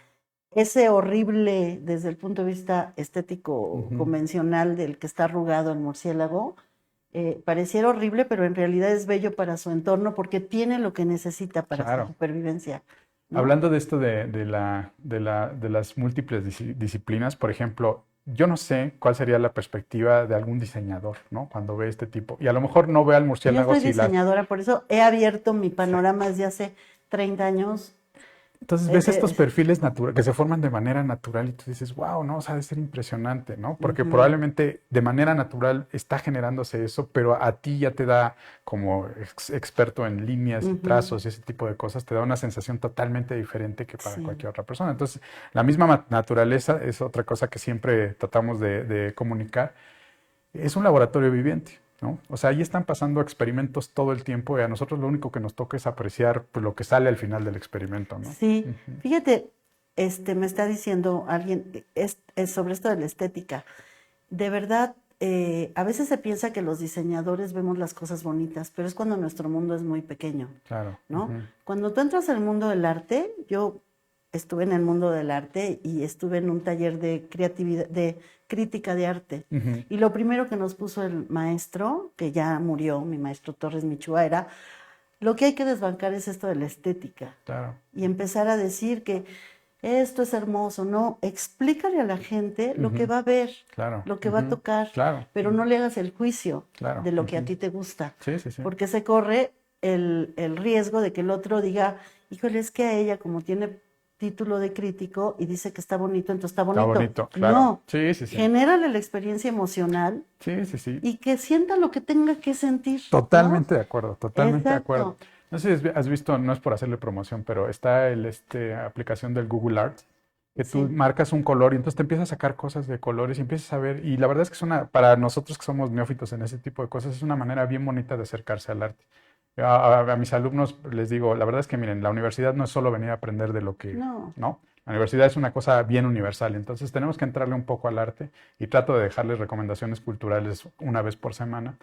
ese horrible desde el punto de vista estético ujú, convencional del que está arrugado el murciélago, pareciera horrible, pero en realidad es bello para su entorno porque tiene lo que necesita para su claro. supervivencia, ¿no? Hablando de esto de las múltiples disciplinas, por ejemplo, yo no sé cuál sería la perspectiva de algún diseñador, ¿no? Cuando ve este tipo. Y a lo mejor no ve al Yo murciélago soy si la... diseñadora, por eso he abierto mi Exacto. panorama desde hace 30 años. Entonces Eh, ves eh, estos es- perfiles que se forman de manera natural y tú dices, wow, no, o sea, debe ser impresionante, ¿no? Porque Ujú, probablemente de manera natural está generándose eso, pero a ti ya te da, como experto en líneas y ujú, trazos y ese tipo de cosas, te da una sensación totalmente diferente que para sí. cualquier otra persona. Entonces, la misma naturaleza es otra cosa que siempre tratamos de comunicar. Es un laboratorio viviente, ¿no? O sea, ahí están pasando experimentos todo el tiempo y a nosotros lo único que nos toca es apreciar pues, lo que sale al final del experimento, ¿no? Sí, Ujú. fíjate, me está diciendo alguien es sobre esto de la estética. De verdad, a veces se piensa que los diseñadores vemos las cosas bonitas, pero es cuando nuestro mundo es muy pequeño, Claro. ¿no? Ujú, Cuando tú entras al mundo del arte, yo estuve en el mundo del arte y estuve en un taller de creatividad, de crítica de arte. ujú, Y lo primero que nos puso el maestro, que ya murió, mi maestro Torres Michúa, era, lo que hay que desbancar es esto de la estética claro. y empezar a decir que esto es hermoso, no, explícale a la gente lo que Ujú, va a ver, claro. lo que va a Ujú, tocar, claro. pero no Ujú, le hagas el juicio claro. de lo que a Ujú. ti te gusta, Sí, sí, sí. porque se corre el riesgo de que el otro diga, híjole, es que a ella como tiene título de crítico y dice que está bonito, entonces está Está bonito. bonito, claro. No, Sí, sí, sí. genérale la experiencia emocional Sí, sí, sí. y que sienta lo que tenga que sentir, ¿no? Totalmente de acuerdo, totalmente de acuerdo. Exacto. No sé si has visto, no es por hacerle promoción, pero está aplicación del Google Art, que tú Sí, marcas un color y entonces te empiezas a sacar cosas de colores y empiezas a ver, y la verdad es que para nosotros que somos neófitos en ese tipo de cosas, es una manera bien bonita de acercarse al arte. A mis alumnos les digo, la verdad es que miren, la universidad no es solo venir a aprender de lo que, no, ¿no? La universidad es una cosa bien universal, entonces tenemos que entrarle un poco al arte y trato de dejarles recomendaciones culturales una vez por semana.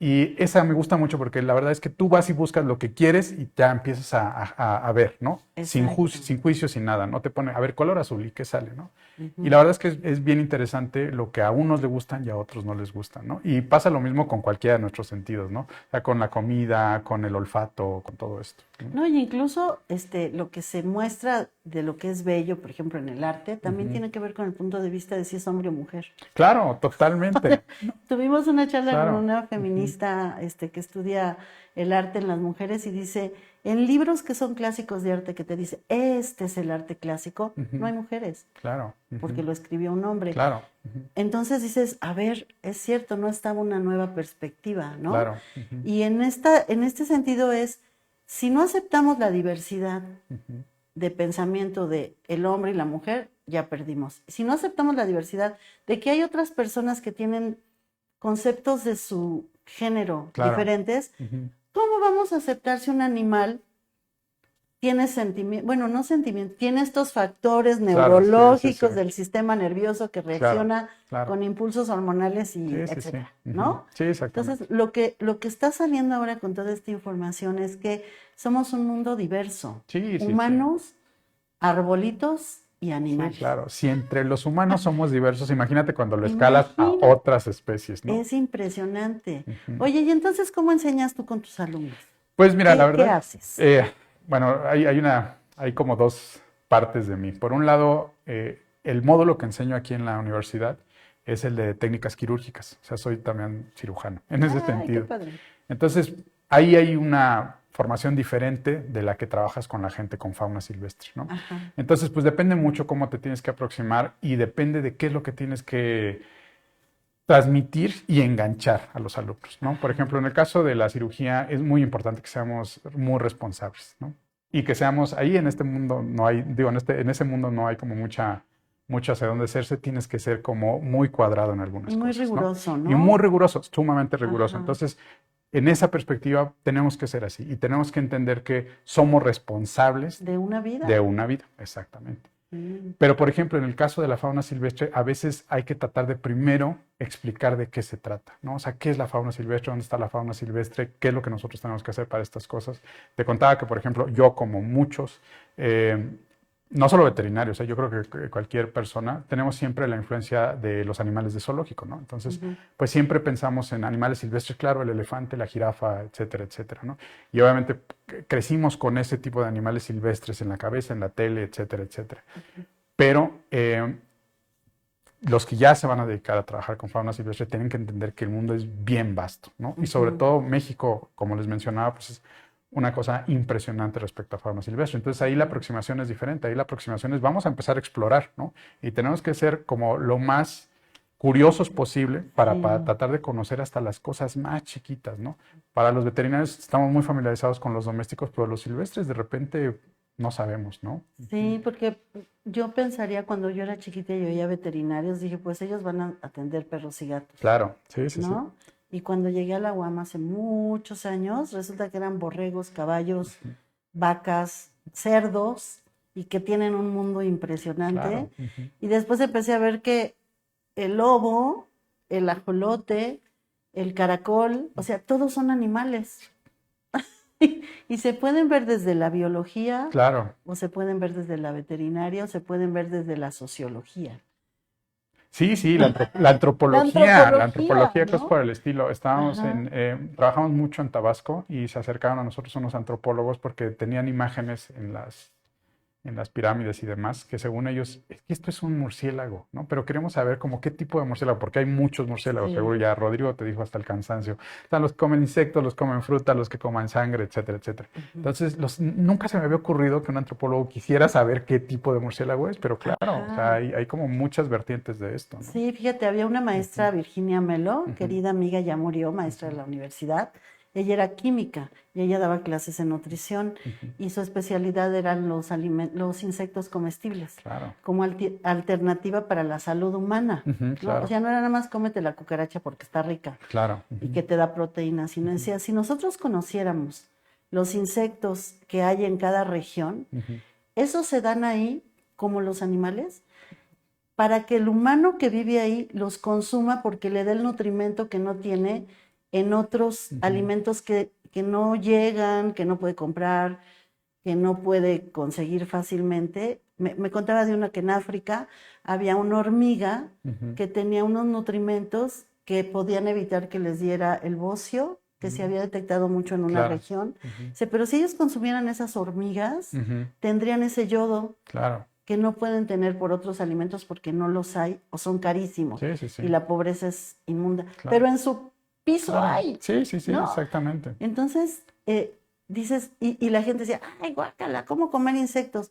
Y esa me gusta mucho porque la verdad es que tú vas y buscas lo que quieres y ya empiezas a ver, ¿no? exacto. Sin juicio, sin nada, ¿no? Te pone, a ver, color azul y qué sale, ¿no? Y la Ujú. verdad es que es bien interesante lo que a unos les gustan y a otros no les gustan, ¿no? Y pasa lo mismo con cualquiera de nuestros sentidos, ¿no? O sea, con la comida, con el olfato, con todo esto. ¿No? No, y incluso lo que se muestra de lo que es bello, por ejemplo, en el arte, también Ujú. tiene que ver con el punto de vista de si es hombre o mujer. Claro, totalmente. Tuvimos una charla con Claro. una Ujú, feminista que estudia el arte en las mujeres y dice, en libros que son clásicos de arte, que te dice, este es el arte clásico, no ujú, hay mujeres, claro. porque Ujú, lo escribió un hombre. claro. Ujú, Entonces dices, a ver, es cierto, no estaba una nueva perspectiva, ¿no? claro. Ujú, Y en este sentido es, si no aceptamos la diversidad ujú, de pensamiento de el hombre y la mujer, ya perdimos. Si no aceptamos la diversidad, de que hay otras personas que tienen conceptos de su género diferentes, ¿cómo vamos a aceptar si un animal tiene sentimiento, bueno, no sentimiento, tiene estos factores neurológicos del sistema nervioso que reacciona con impulsos hormonales y etcétera, ¿no? Sí, exactamente. Entonces, lo que está saliendo ahora con toda esta información es que somos un mundo diverso. Humanos, arbolitos y animales. Sí, claro. Si entre los humanos somos diversos, imagínate cuando lo escalas a otras especies, ¿no? Es impresionante. Oye, ¿y entonces cómo enseñas tú con tus alumnos? Pues mira, la verdad. ¿Qué haces? Bueno, hay como dos partes de mí. Por un lado, el módulo que enseño aquí en la universidad es el de técnicas quirúrgicas. O sea, soy también cirujano en ese sentido. Qué padre. Entonces, ahí hay una formación diferente de la que trabajas con la gente con fauna silvestre, ¿no? Ajá. Entonces, pues depende mucho cómo te tienes que aproximar y depende de qué es lo que tienes que transmitir y enganchar a los alumnos, ¿no? Por ejemplo, en el caso de la cirugía es muy importante que seamos muy responsables, ¿no? Y que seamos, ahí en este mundo no hay, digo, en ese mundo no hay como mucho hacia dónde hacerse, tienes que ser como muy cuadrado en algunas cosas, muy riguroso, ¿no? Y muy riguroso, sumamente riguroso. Ajá. Entonces, en esa perspectiva tenemos que ser así y tenemos que entender que somos responsables de una vida. De una vida, exactamente. Pero, por ejemplo, en el caso de la fauna silvestre, a veces hay que tratar de primero explicar de qué se trata, ¿no? O sea, qué es la fauna silvestre, dónde está la fauna silvestre, qué es lo que nosotros tenemos que hacer para estas cosas. Te contaba que, por ejemplo, yo como muchos, no solo veterinarios, yo creo que cualquier persona, tenemos siempre la influencia de los animales de zoológico, ¿no? Entonces, pues siempre pensamos en animales silvestres, claro, el elefante, la jirafa, etcétera, etcétera, ¿no? Y obviamente crecimos con ese tipo de animales silvestres en la cabeza, en la tele, etcétera, etcétera. Pero los que ya se van a dedicar a trabajar con fauna silvestre tienen que entender que el mundo es bien vasto, ¿no? Y sobre todo México, como les mencionaba, pues es una cosa impresionante respecto a fauna silvestre. Entonces ahí la aproximación es diferente. Ahí la aproximación es vamos a empezar a explorar, ¿no? Y tenemos que ser como lo más curiosos posible para tratar de conocer hasta las cosas más chiquitas, ¿no? Para los veterinarios estamos muy familiarizados con los domésticos, pero los silvestres de repente no sabemos, ¿no? Sí, porque yo pensaría cuando yo era chiquita y yo oía veterinarios, dije, pues ellos van a atender perros y gatos. Claro, sí, sí, ¿no? Sí. Y cuando llegué a la UAM hace muchos años, resulta que eran borregos, caballos, vacas, cerdos, y que tienen un mundo impresionante. Claro. Y después empecé a ver que el lobo, el ajolote, el caracol, o sea, todos son animales. Y se pueden ver desde la biología, claro, o se pueden ver desde la veterinaria, o se pueden ver desde la sociología. Sí, sí, la antropología, ¿no? Cosas por el estilo. Trabajamos mucho en Tabasco y se acercaron a nosotros unos antropólogos porque tenían imágenes en las pirámides y demás, que según ellos, es que esto es un murciélago, ¿no? Pero queremos saber como qué tipo de murciélago, porque hay muchos murciélagos, seguro ya Rodrigo te dijo hasta el cansancio. Están los que comen insectos, los que comen fruta, los que coman sangre, etcétera, etcétera. Entonces, nunca se me había ocurrido que un antropólogo quisiera saber qué tipo de murciélago es, pero claro, o sea, hay como muchas vertientes de esto, ¿no? Sí, fíjate, había una maestra, Virginia Melo, querida amiga, ya murió, maestra de la universidad. Ella era química y ella daba clases en nutrición y su especialidad eran los insectos comestibles, claro, como alternativa para la salud humana. ¿no? Claro. O sea, no era nada más cómete la cucaracha porque está rica, claro, y que te da proteína, sino decía, si nosotros conociéramos los insectos que hay en cada región, esos se dan ahí como los animales, para que el humano que vive ahí los consuma porque le da el nutrimento que no tiene en otros alimentos que no llegan, que no puede comprar, que no puede conseguir fácilmente. Me contaba de una que en África había una hormiga que tenía unos nutrimentos que podían evitar que les diera el bocio, que se había detectado mucho en una región. Pero si ellos consumieran esas hormigas, tendrían ese yodo. Claro. Que no pueden tener por otros alimentos porque no los hay o son carísimos. Sí. Y la pobreza es inmunda. Claro. Pero en su piso hay. Sí, ¿no? Exactamente. Entonces, dices, y la gente decía, ay, guácala, ¿cómo comer insectos?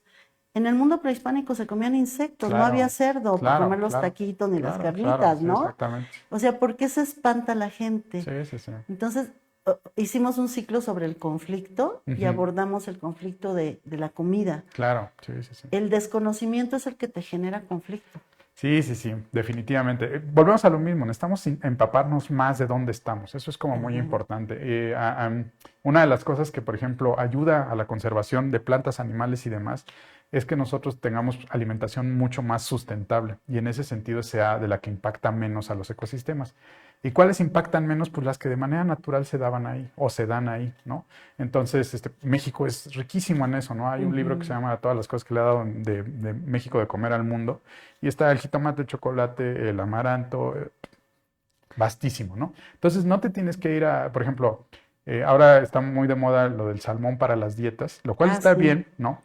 En el mundo prehispánico se comían insectos, no había cerdo para comer los taquitos ni las carnitas, ¿no? Exactamente. O sea, ¿por qué se espanta la gente? Sí. Entonces, hicimos un ciclo sobre el conflicto y abordamos el conflicto de la comida. Claro, sí. El desconocimiento es el que te genera conflicto. Sí, definitivamente. Volvemos a lo mismo, necesitamos empaparnos más de dónde estamos. Eso es como muy importante. Una de las cosas que, por ejemplo, ayuda a la conservación de plantas, animales y demás, es que nosotros tengamos alimentación mucho más sustentable y en ese sentido sea de la que impacta menos a los ecosistemas. ¿Y cuáles impactan menos? Pues las que de manera natural se daban ahí o se dan ahí, ¿no? Entonces, México es riquísimo en eso, ¿no? Hay un libro que se llama Todas las cosas que le ha dado de México de comer al mundo y está el jitomate, el chocolate, el amaranto, vastísimo, ¿no? Entonces, no te tienes que ir a, por ejemplo, ahora está muy de moda lo del salmón para las dietas, lo cual está bien, ¿no?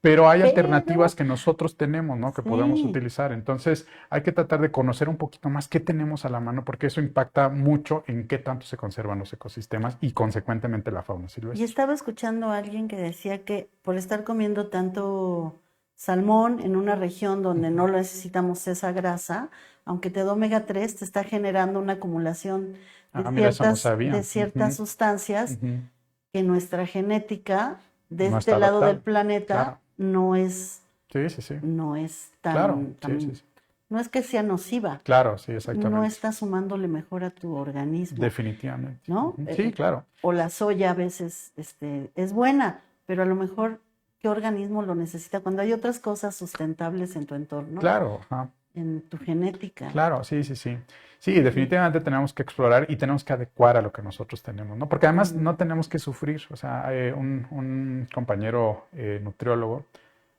Pero hay alternativas que nosotros tenemos, ¿no? Que podemos utilizar. Entonces, hay que tratar de conocer un poquito más qué tenemos a la mano, porque eso impacta mucho en qué tanto se conservan los ecosistemas y, consecuentemente, la fauna silvestre. Y estaba escuchando a alguien que decía que por estar comiendo tanto salmón en una región donde no necesitamos esa grasa, aunque te da omega 3, te está generando una acumulación de ciertas sustancias que nuestra genética de no este lado adaptable. del planeta no es no es tan, no es que sea nociva. Claro, sí, exactamente. No está sumándole mejor a tu organismo. Definitivamente. ¿No? Sí, claro. O la soya a veces es buena, pero a lo mejor ¿qué organismo lo necesita? Cuando hay otras cosas sustentables en tu entorno. Claro, en tu genética. Claro, sí. Sí, definitivamente tenemos que explorar y tenemos que adecuar a lo que nosotros tenemos, ¿no? Porque además no tenemos que sufrir. O sea, un compañero nutriólogo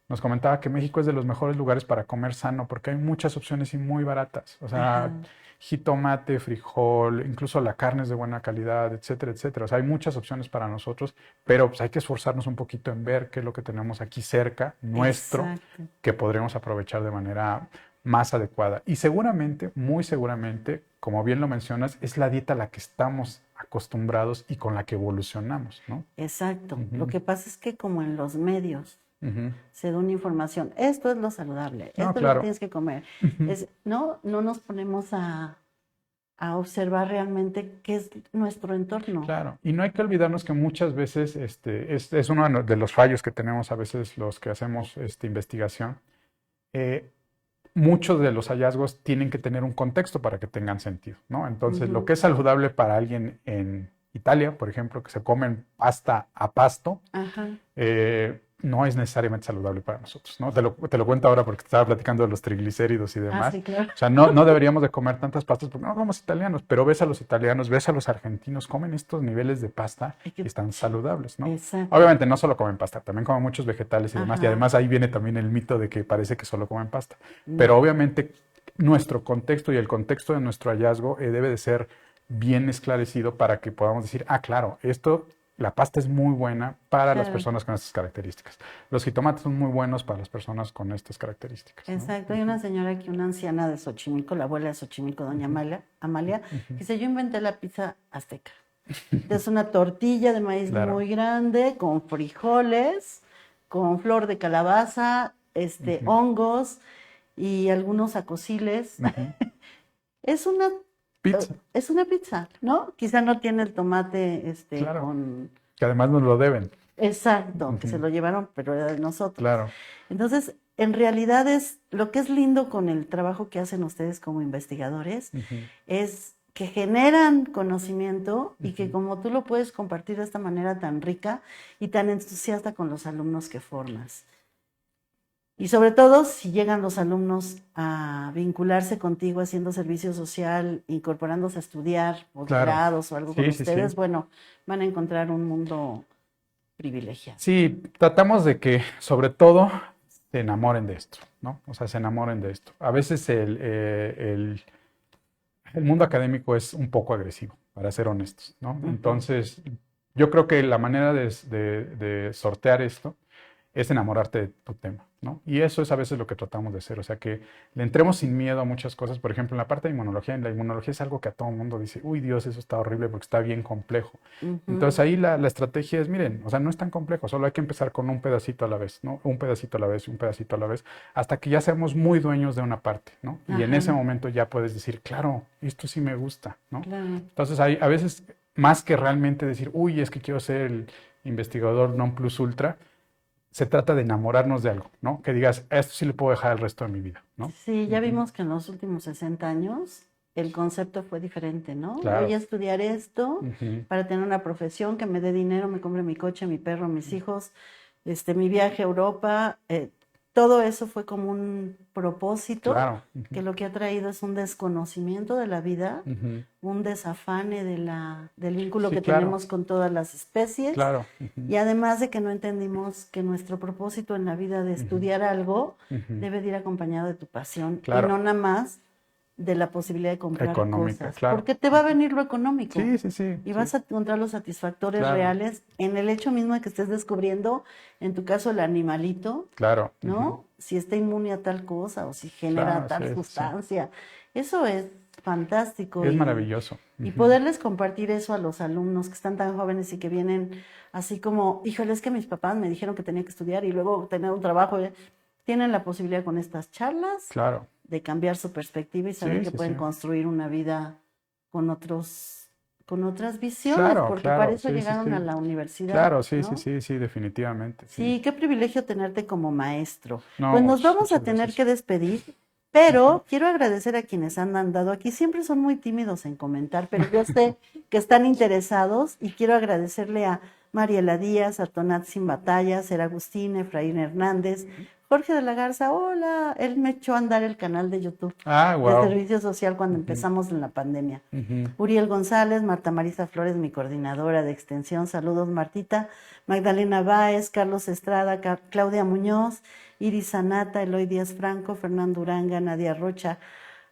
nos comentaba que México es de los mejores lugares para comer sano porque hay muchas opciones y muy baratas. O sea, jitomate, frijol, incluso la carne es de buena calidad, etcétera, etcétera. O sea, hay muchas opciones para nosotros, pero pues hay que esforzarnos un poquito en ver qué es lo que tenemos aquí cerca, nuestro, que podremos aprovechar de manera más adecuada. Y seguramente, muy seguramente, como bien lo mencionas, es la dieta a la que estamos acostumbrados y con la que evolucionamos, ¿no? Exacto. Lo que pasa es que como en los medios se da una información, esto es lo saludable, esto es lo que tienes que comer. No nos ponemos a observar realmente qué es nuestro entorno. Claro, y no hay que olvidarnos que muchas veces es uno de los fallos que tenemos a veces los que hacemos investigación. Muchos de los hallazgos tienen que tener un contexto para que tengan sentido, ¿no? Entonces, lo que es saludable para alguien en Italia, por ejemplo, que se comen pasta a pasto, no es necesariamente saludable para nosotros, ¿no? Te lo cuento ahora porque te estaba platicando de los triglicéridos y demás. Sí, claro. O sea, no deberíamos de comer tantas pastas porque no somos italianos, pero ves a los italianos, ves a los argentinos, comen estos niveles de pasta y están saludables, ¿no? Exacto. Obviamente no solo comen pasta, también comen muchos vegetales y demás, y además ahí viene también el mito de que parece que solo comen pasta. Pero obviamente nuestro contexto y el contexto de nuestro hallazgo debe de ser bien esclarecido para que podamos decir, claro, la pasta es muy buena para las personas con estas características. Los jitomates son muy buenos para las personas con estas características, ¿no? Exacto. Hay una señora aquí, una anciana de Xochimilco, la abuela de Xochimilco, doña Amalia, que dice, yo inventé la pizza azteca. Es una tortilla de maíz muy grande, con frijoles, con flor de calabaza, hongos y algunos acosiles. Es una pizza. Es una pizza, ¿no? Quizá no tiene el tomate que además nos lo deben. Exacto, que se lo llevaron, pero era de nosotros. Claro. Entonces, en realidad lo que es lindo con el trabajo que hacen ustedes como investigadores es que generan conocimiento y que como tú lo puedes compartir de esta manera tan rica y tan entusiasta con los alumnos que formas. Y sobre todo, si llegan los alumnos a vincularse contigo haciendo servicio social, incorporándose a estudiar posgrados o algo con ustedes, bueno, van a encontrar un mundo privilegiado. Sí, tratamos de que, sobre todo, se enamoren de esto, ¿no? O sea, se enamoren de esto. A veces el mundo académico es un poco agresivo, para ser honestos, ¿no? Entonces, yo creo que la manera de sortear esto es enamorarte de tu tema, ¿no? Y eso es a veces lo que tratamos de hacer, o sea, que le entremos sin miedo a muchas cosas. Por ejemplo, en la parte de inmunología, es algo que a todo el mundo dice, uy, Dios, eso está horrible porque está bien complejo. Entonces ahí la estrategia es, miren, o sea, no es tan complejo, solo hay que empezar con un pedacito a la vez, ¿no? Un pedacito a la vez, un pedacito a la vez, hasta que ya seamos muy dueños de una parte, ¿no? Y en ese momento ya puedes decir, claro, esto sí me gusta, ¿no? Entonces a veces más que realmente decir, uy, es que quiero ser el investigador non plus ultra, se trata de enamorarnos de algo, ¿no? Que digas, esto sí le puedo dejar el resto de mi vida, ¿no? Sí, ya vimos que en los últimos 60 años el concepto fue diferente, ¿no? Voy Claro. a estudiar esto Ujú. para tener una profesión que me dé dinero, me compre mi coche, mi perro, mis hijos, mi viaje a Europa. Todo eso fue como un propósito Claro. que Ujú. lo que ha traído es un desconocimiento de la vida, Ujú. un desafane del vínculo Sí, que claro, tenemos con todas las especies claro. Ujú. y además de que no entendimos que nuestro propósito en la vida de Ujú. estudiar algo Ujú. debe de ir acompañado de tu pasión y Claro. no nada más de la posibilidad de comprar Económica, cosas, claro. porque te va a venir lo económico Sí, sí, sí, y sí, vas a encontrar los satisfactores claro, reales en el hecho mismo de que estés descubriendo, en tu caso, el animalito, claro. Ujú. ¿no? Si está inmune a tal cosa o si genera Claro, sí, tal sí, sí. sustancia. Eso es fantástico Es maravilloso. y Ujú. poderles compartir eso a los alumnos que están tan jóvenes y que vienen así como, híjole, es que mis papás me dijeron que tenía que estudiar y luego tener un trabajo. Tienen la posibilidad con estas charlas Claro. de cambiar su perspectiva y saber Sí, que sí, sí. pueden construir una vida con con otras visiones, Claro, porque para claro, eso sí, sí, llegaron a sí. la universidad, Claro, sí, sí, ¿no? sí, sí, definitivamente, sí. Sí, qué privilegio tenerte como maestro. Pues No, nos vamos a muchas tener gracias. que despedir, pero quiero agradecer a quienes han andado aquí. Siempre son muy tímidos en comentar, pero yo sé que están interesados y quiero agradecerle a Mariela Díaz, a Tonat Sin Batallas, Ser Agustín, Efraín Hernández, Jorge de la Garza. Hola, él me echó a andar el canal de YouTube Ah, de wow. Servicio Social cuando empezamos en la pandemia. Uriel González, Marta Marisa Flores, mi coordinadora de extensión. Saludos, Martita. Magdalena Báez, Carlos Estrada, Claudia Muñoz, Iris Sanata, Eloy Díaz Franco, Fernando Uranga, Nadia Rocha,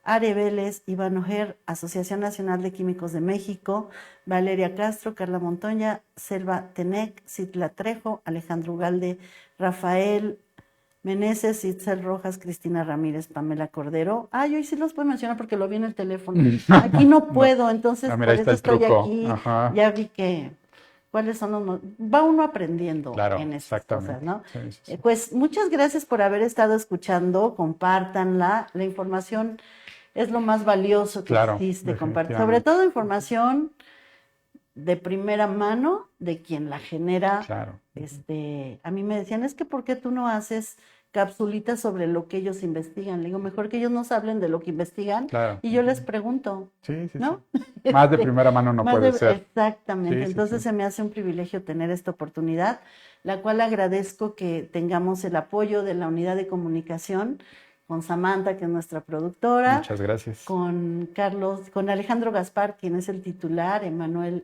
Are Vélez, Iván Ojer, Asociación Nacional de Químicos de México, Valeria Castro, Carla Montoya, Selva Tenec, Citla Trejo, Alejandro Ugalde, Rafael Meneses, Itzel Rojas, Cristina Ramírez, Pamela Cordero. Ay, hoy sí los puedo mencionar porque lo vi en el teléfono. Aquí no No. puedo, entonces Ah, mira, ahí por está eso el estoy truco. aquí. Ajá. Ya vi que cuáles son va uno aprendiendo Claro, en estas cosas, exactamente. ¿no? Sí, sí, sí. Pues muchas gracias por haber estado escuchando, compártanla. La información es lo más valioso que Claro, existe, sobre definitivamente. todo información de primera mano de quien la genera. Claro. Ujú. A mí me decían, es que ¿por qué tú no haces capsulitas sobre lo que ellos investigan? Le digo, mejor que ellos nos hablen de lo que investigan Claro. y yo Ujú. les pregunto, Sí, sí, sí. ¿no? Más de primera mano no puede ser. Exactamente. Sí, sí, sí. Entonces se me hace un privilegio tener esta oportunidad, la cual agradezco que tengamos el apoyo de la unidad de comunicación con Samantha, que es nuestra productora, Muchas gracias. con Carlos, con Alejandro Gaspar, quien es el titular,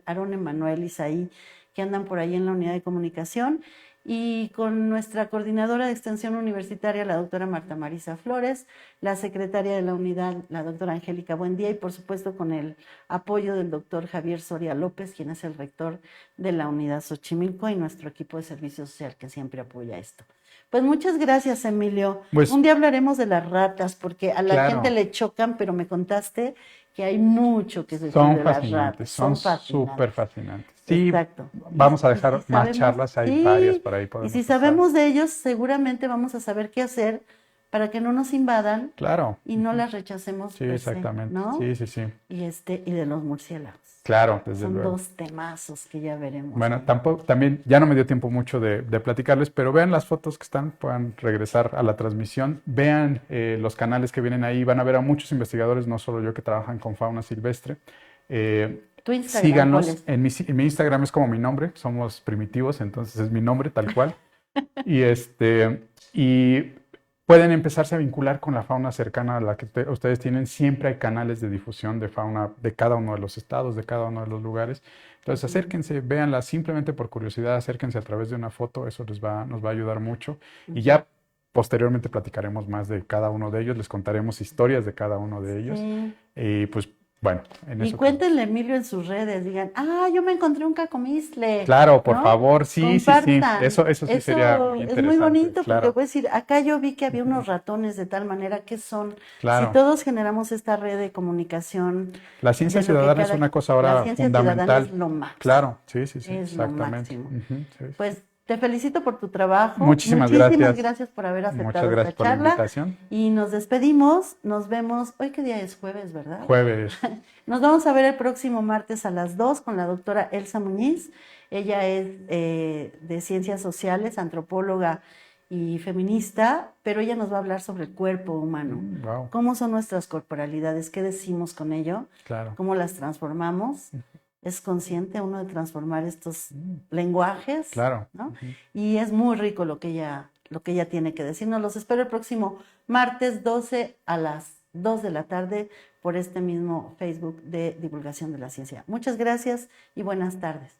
Aarón Emanuel Isaí, que andan por ahí en la unidad de comunicación, y con nuestra coordinadora de extensión universitaria, la doctora Marta Marisa Flores, la secretaria de la unidad, la doctora Angélica Buendía, y por supuesto con el apoyo del doctor Javier Soria López, quien es el rector de la unidad Xochimilco, y nuestro equipo de servicio social que siempre apoya esto. Pues muchas gracias, Emilio. Pues, Un día hablaremos de las ratas, porque a la gente claro, le chocan, pero me contaste que hay mucho que decir son de las fascinantes, ratas. son Son súper fascinantes. fascinantes. Sí, Exacto. vamos a Y si dejar más sabemos, charlas, hay varias sí, por ahí, y si podemos estar. sabemos de ellos, seguramente vamos a saber qué hacer para que no nos invadan Claro, y no las rechacemos sí, per se, exactamente. ¿no? Sí, sí, sí. Y de los murciélagos. Claro, desde Son luego. dos temazos que ya veremos Bueno, ahí. tampoco, también ya no me dio tiempo mucho de platicarles, pero vean las fotos que están, puedan regresar a la transmisión, vean los canales que vienen ahí, van a ver a muchos investigadores, no solo yo, que trabajan con fauna silvestre. ¿Tu Instagram cuál Síganos, es? en mi Instagram es como mi nombre, somos primitivos, entonces es mi nombre tal cual. Y y pueden empezarse a vincular con la fauna cercana a la que ustedes tienen. Siempre hay canales de difusión de fauna de cada uno de los estados, de cada uno de los lugares. Entonces acérquense, véanla simplemente por curiosidad, acérquense a través de una foto, eso nos va a ayudar mucho. Y ya posteriormente platicaremos más de cada uno de ellos, les contaremos historias de cada uno de ellos. Sí. Y pues bueno, en Y eso. cuéntenle a Emilio en sus redes, digan, yo me encontré un cacomistle. Claro, por ¿no? favor, sí, sí, sí. Compartan. Eso sí sería muy Es muy interesante. bonito porque Claro, voy a decir, acá yo vi que había unos ratones de tal manera que son, si claro. todos generamos esta red de comunicación, La ciencia de lo que ciudadana es cada- una cosa la ahora ciencia ciudadana fundamental. es lo máximo. Claro, sí, sí, sí, Es lo exactamente. máximo. Ujú, sí, sí. Pues Te felicito por tu trabajo. Muchísimas gracias por haber Muchas aceptado gracias esta por la charla. invitación. Y nos despedimos. Nos vemos. Hoy, ¿qué día es? Jueves, ¿verdad? Jueves. Nos vamos a ver el próximo martes a las 2 con la doctora Elsa Muñiz. Ella es de Ciencias Sociales, antropóloga y feminista, pero ella nos va a hablar sobre el cuerpo humano. Wow. ¿Cómo son nuestras corporalidades? ¿Qué decimos con ello? Claro. ¿Cómo las transformamos? ¿Es consciente uno de transformar estos lenguajes? Claro. ¿No? Y es muy rico lo que ella tiene que decirnos. Los espero el próximo martes 12 a las 2 de la tarde por este mismo Facebook de Divulgación de la Ciencia. Muchas gracias y buenas tardes.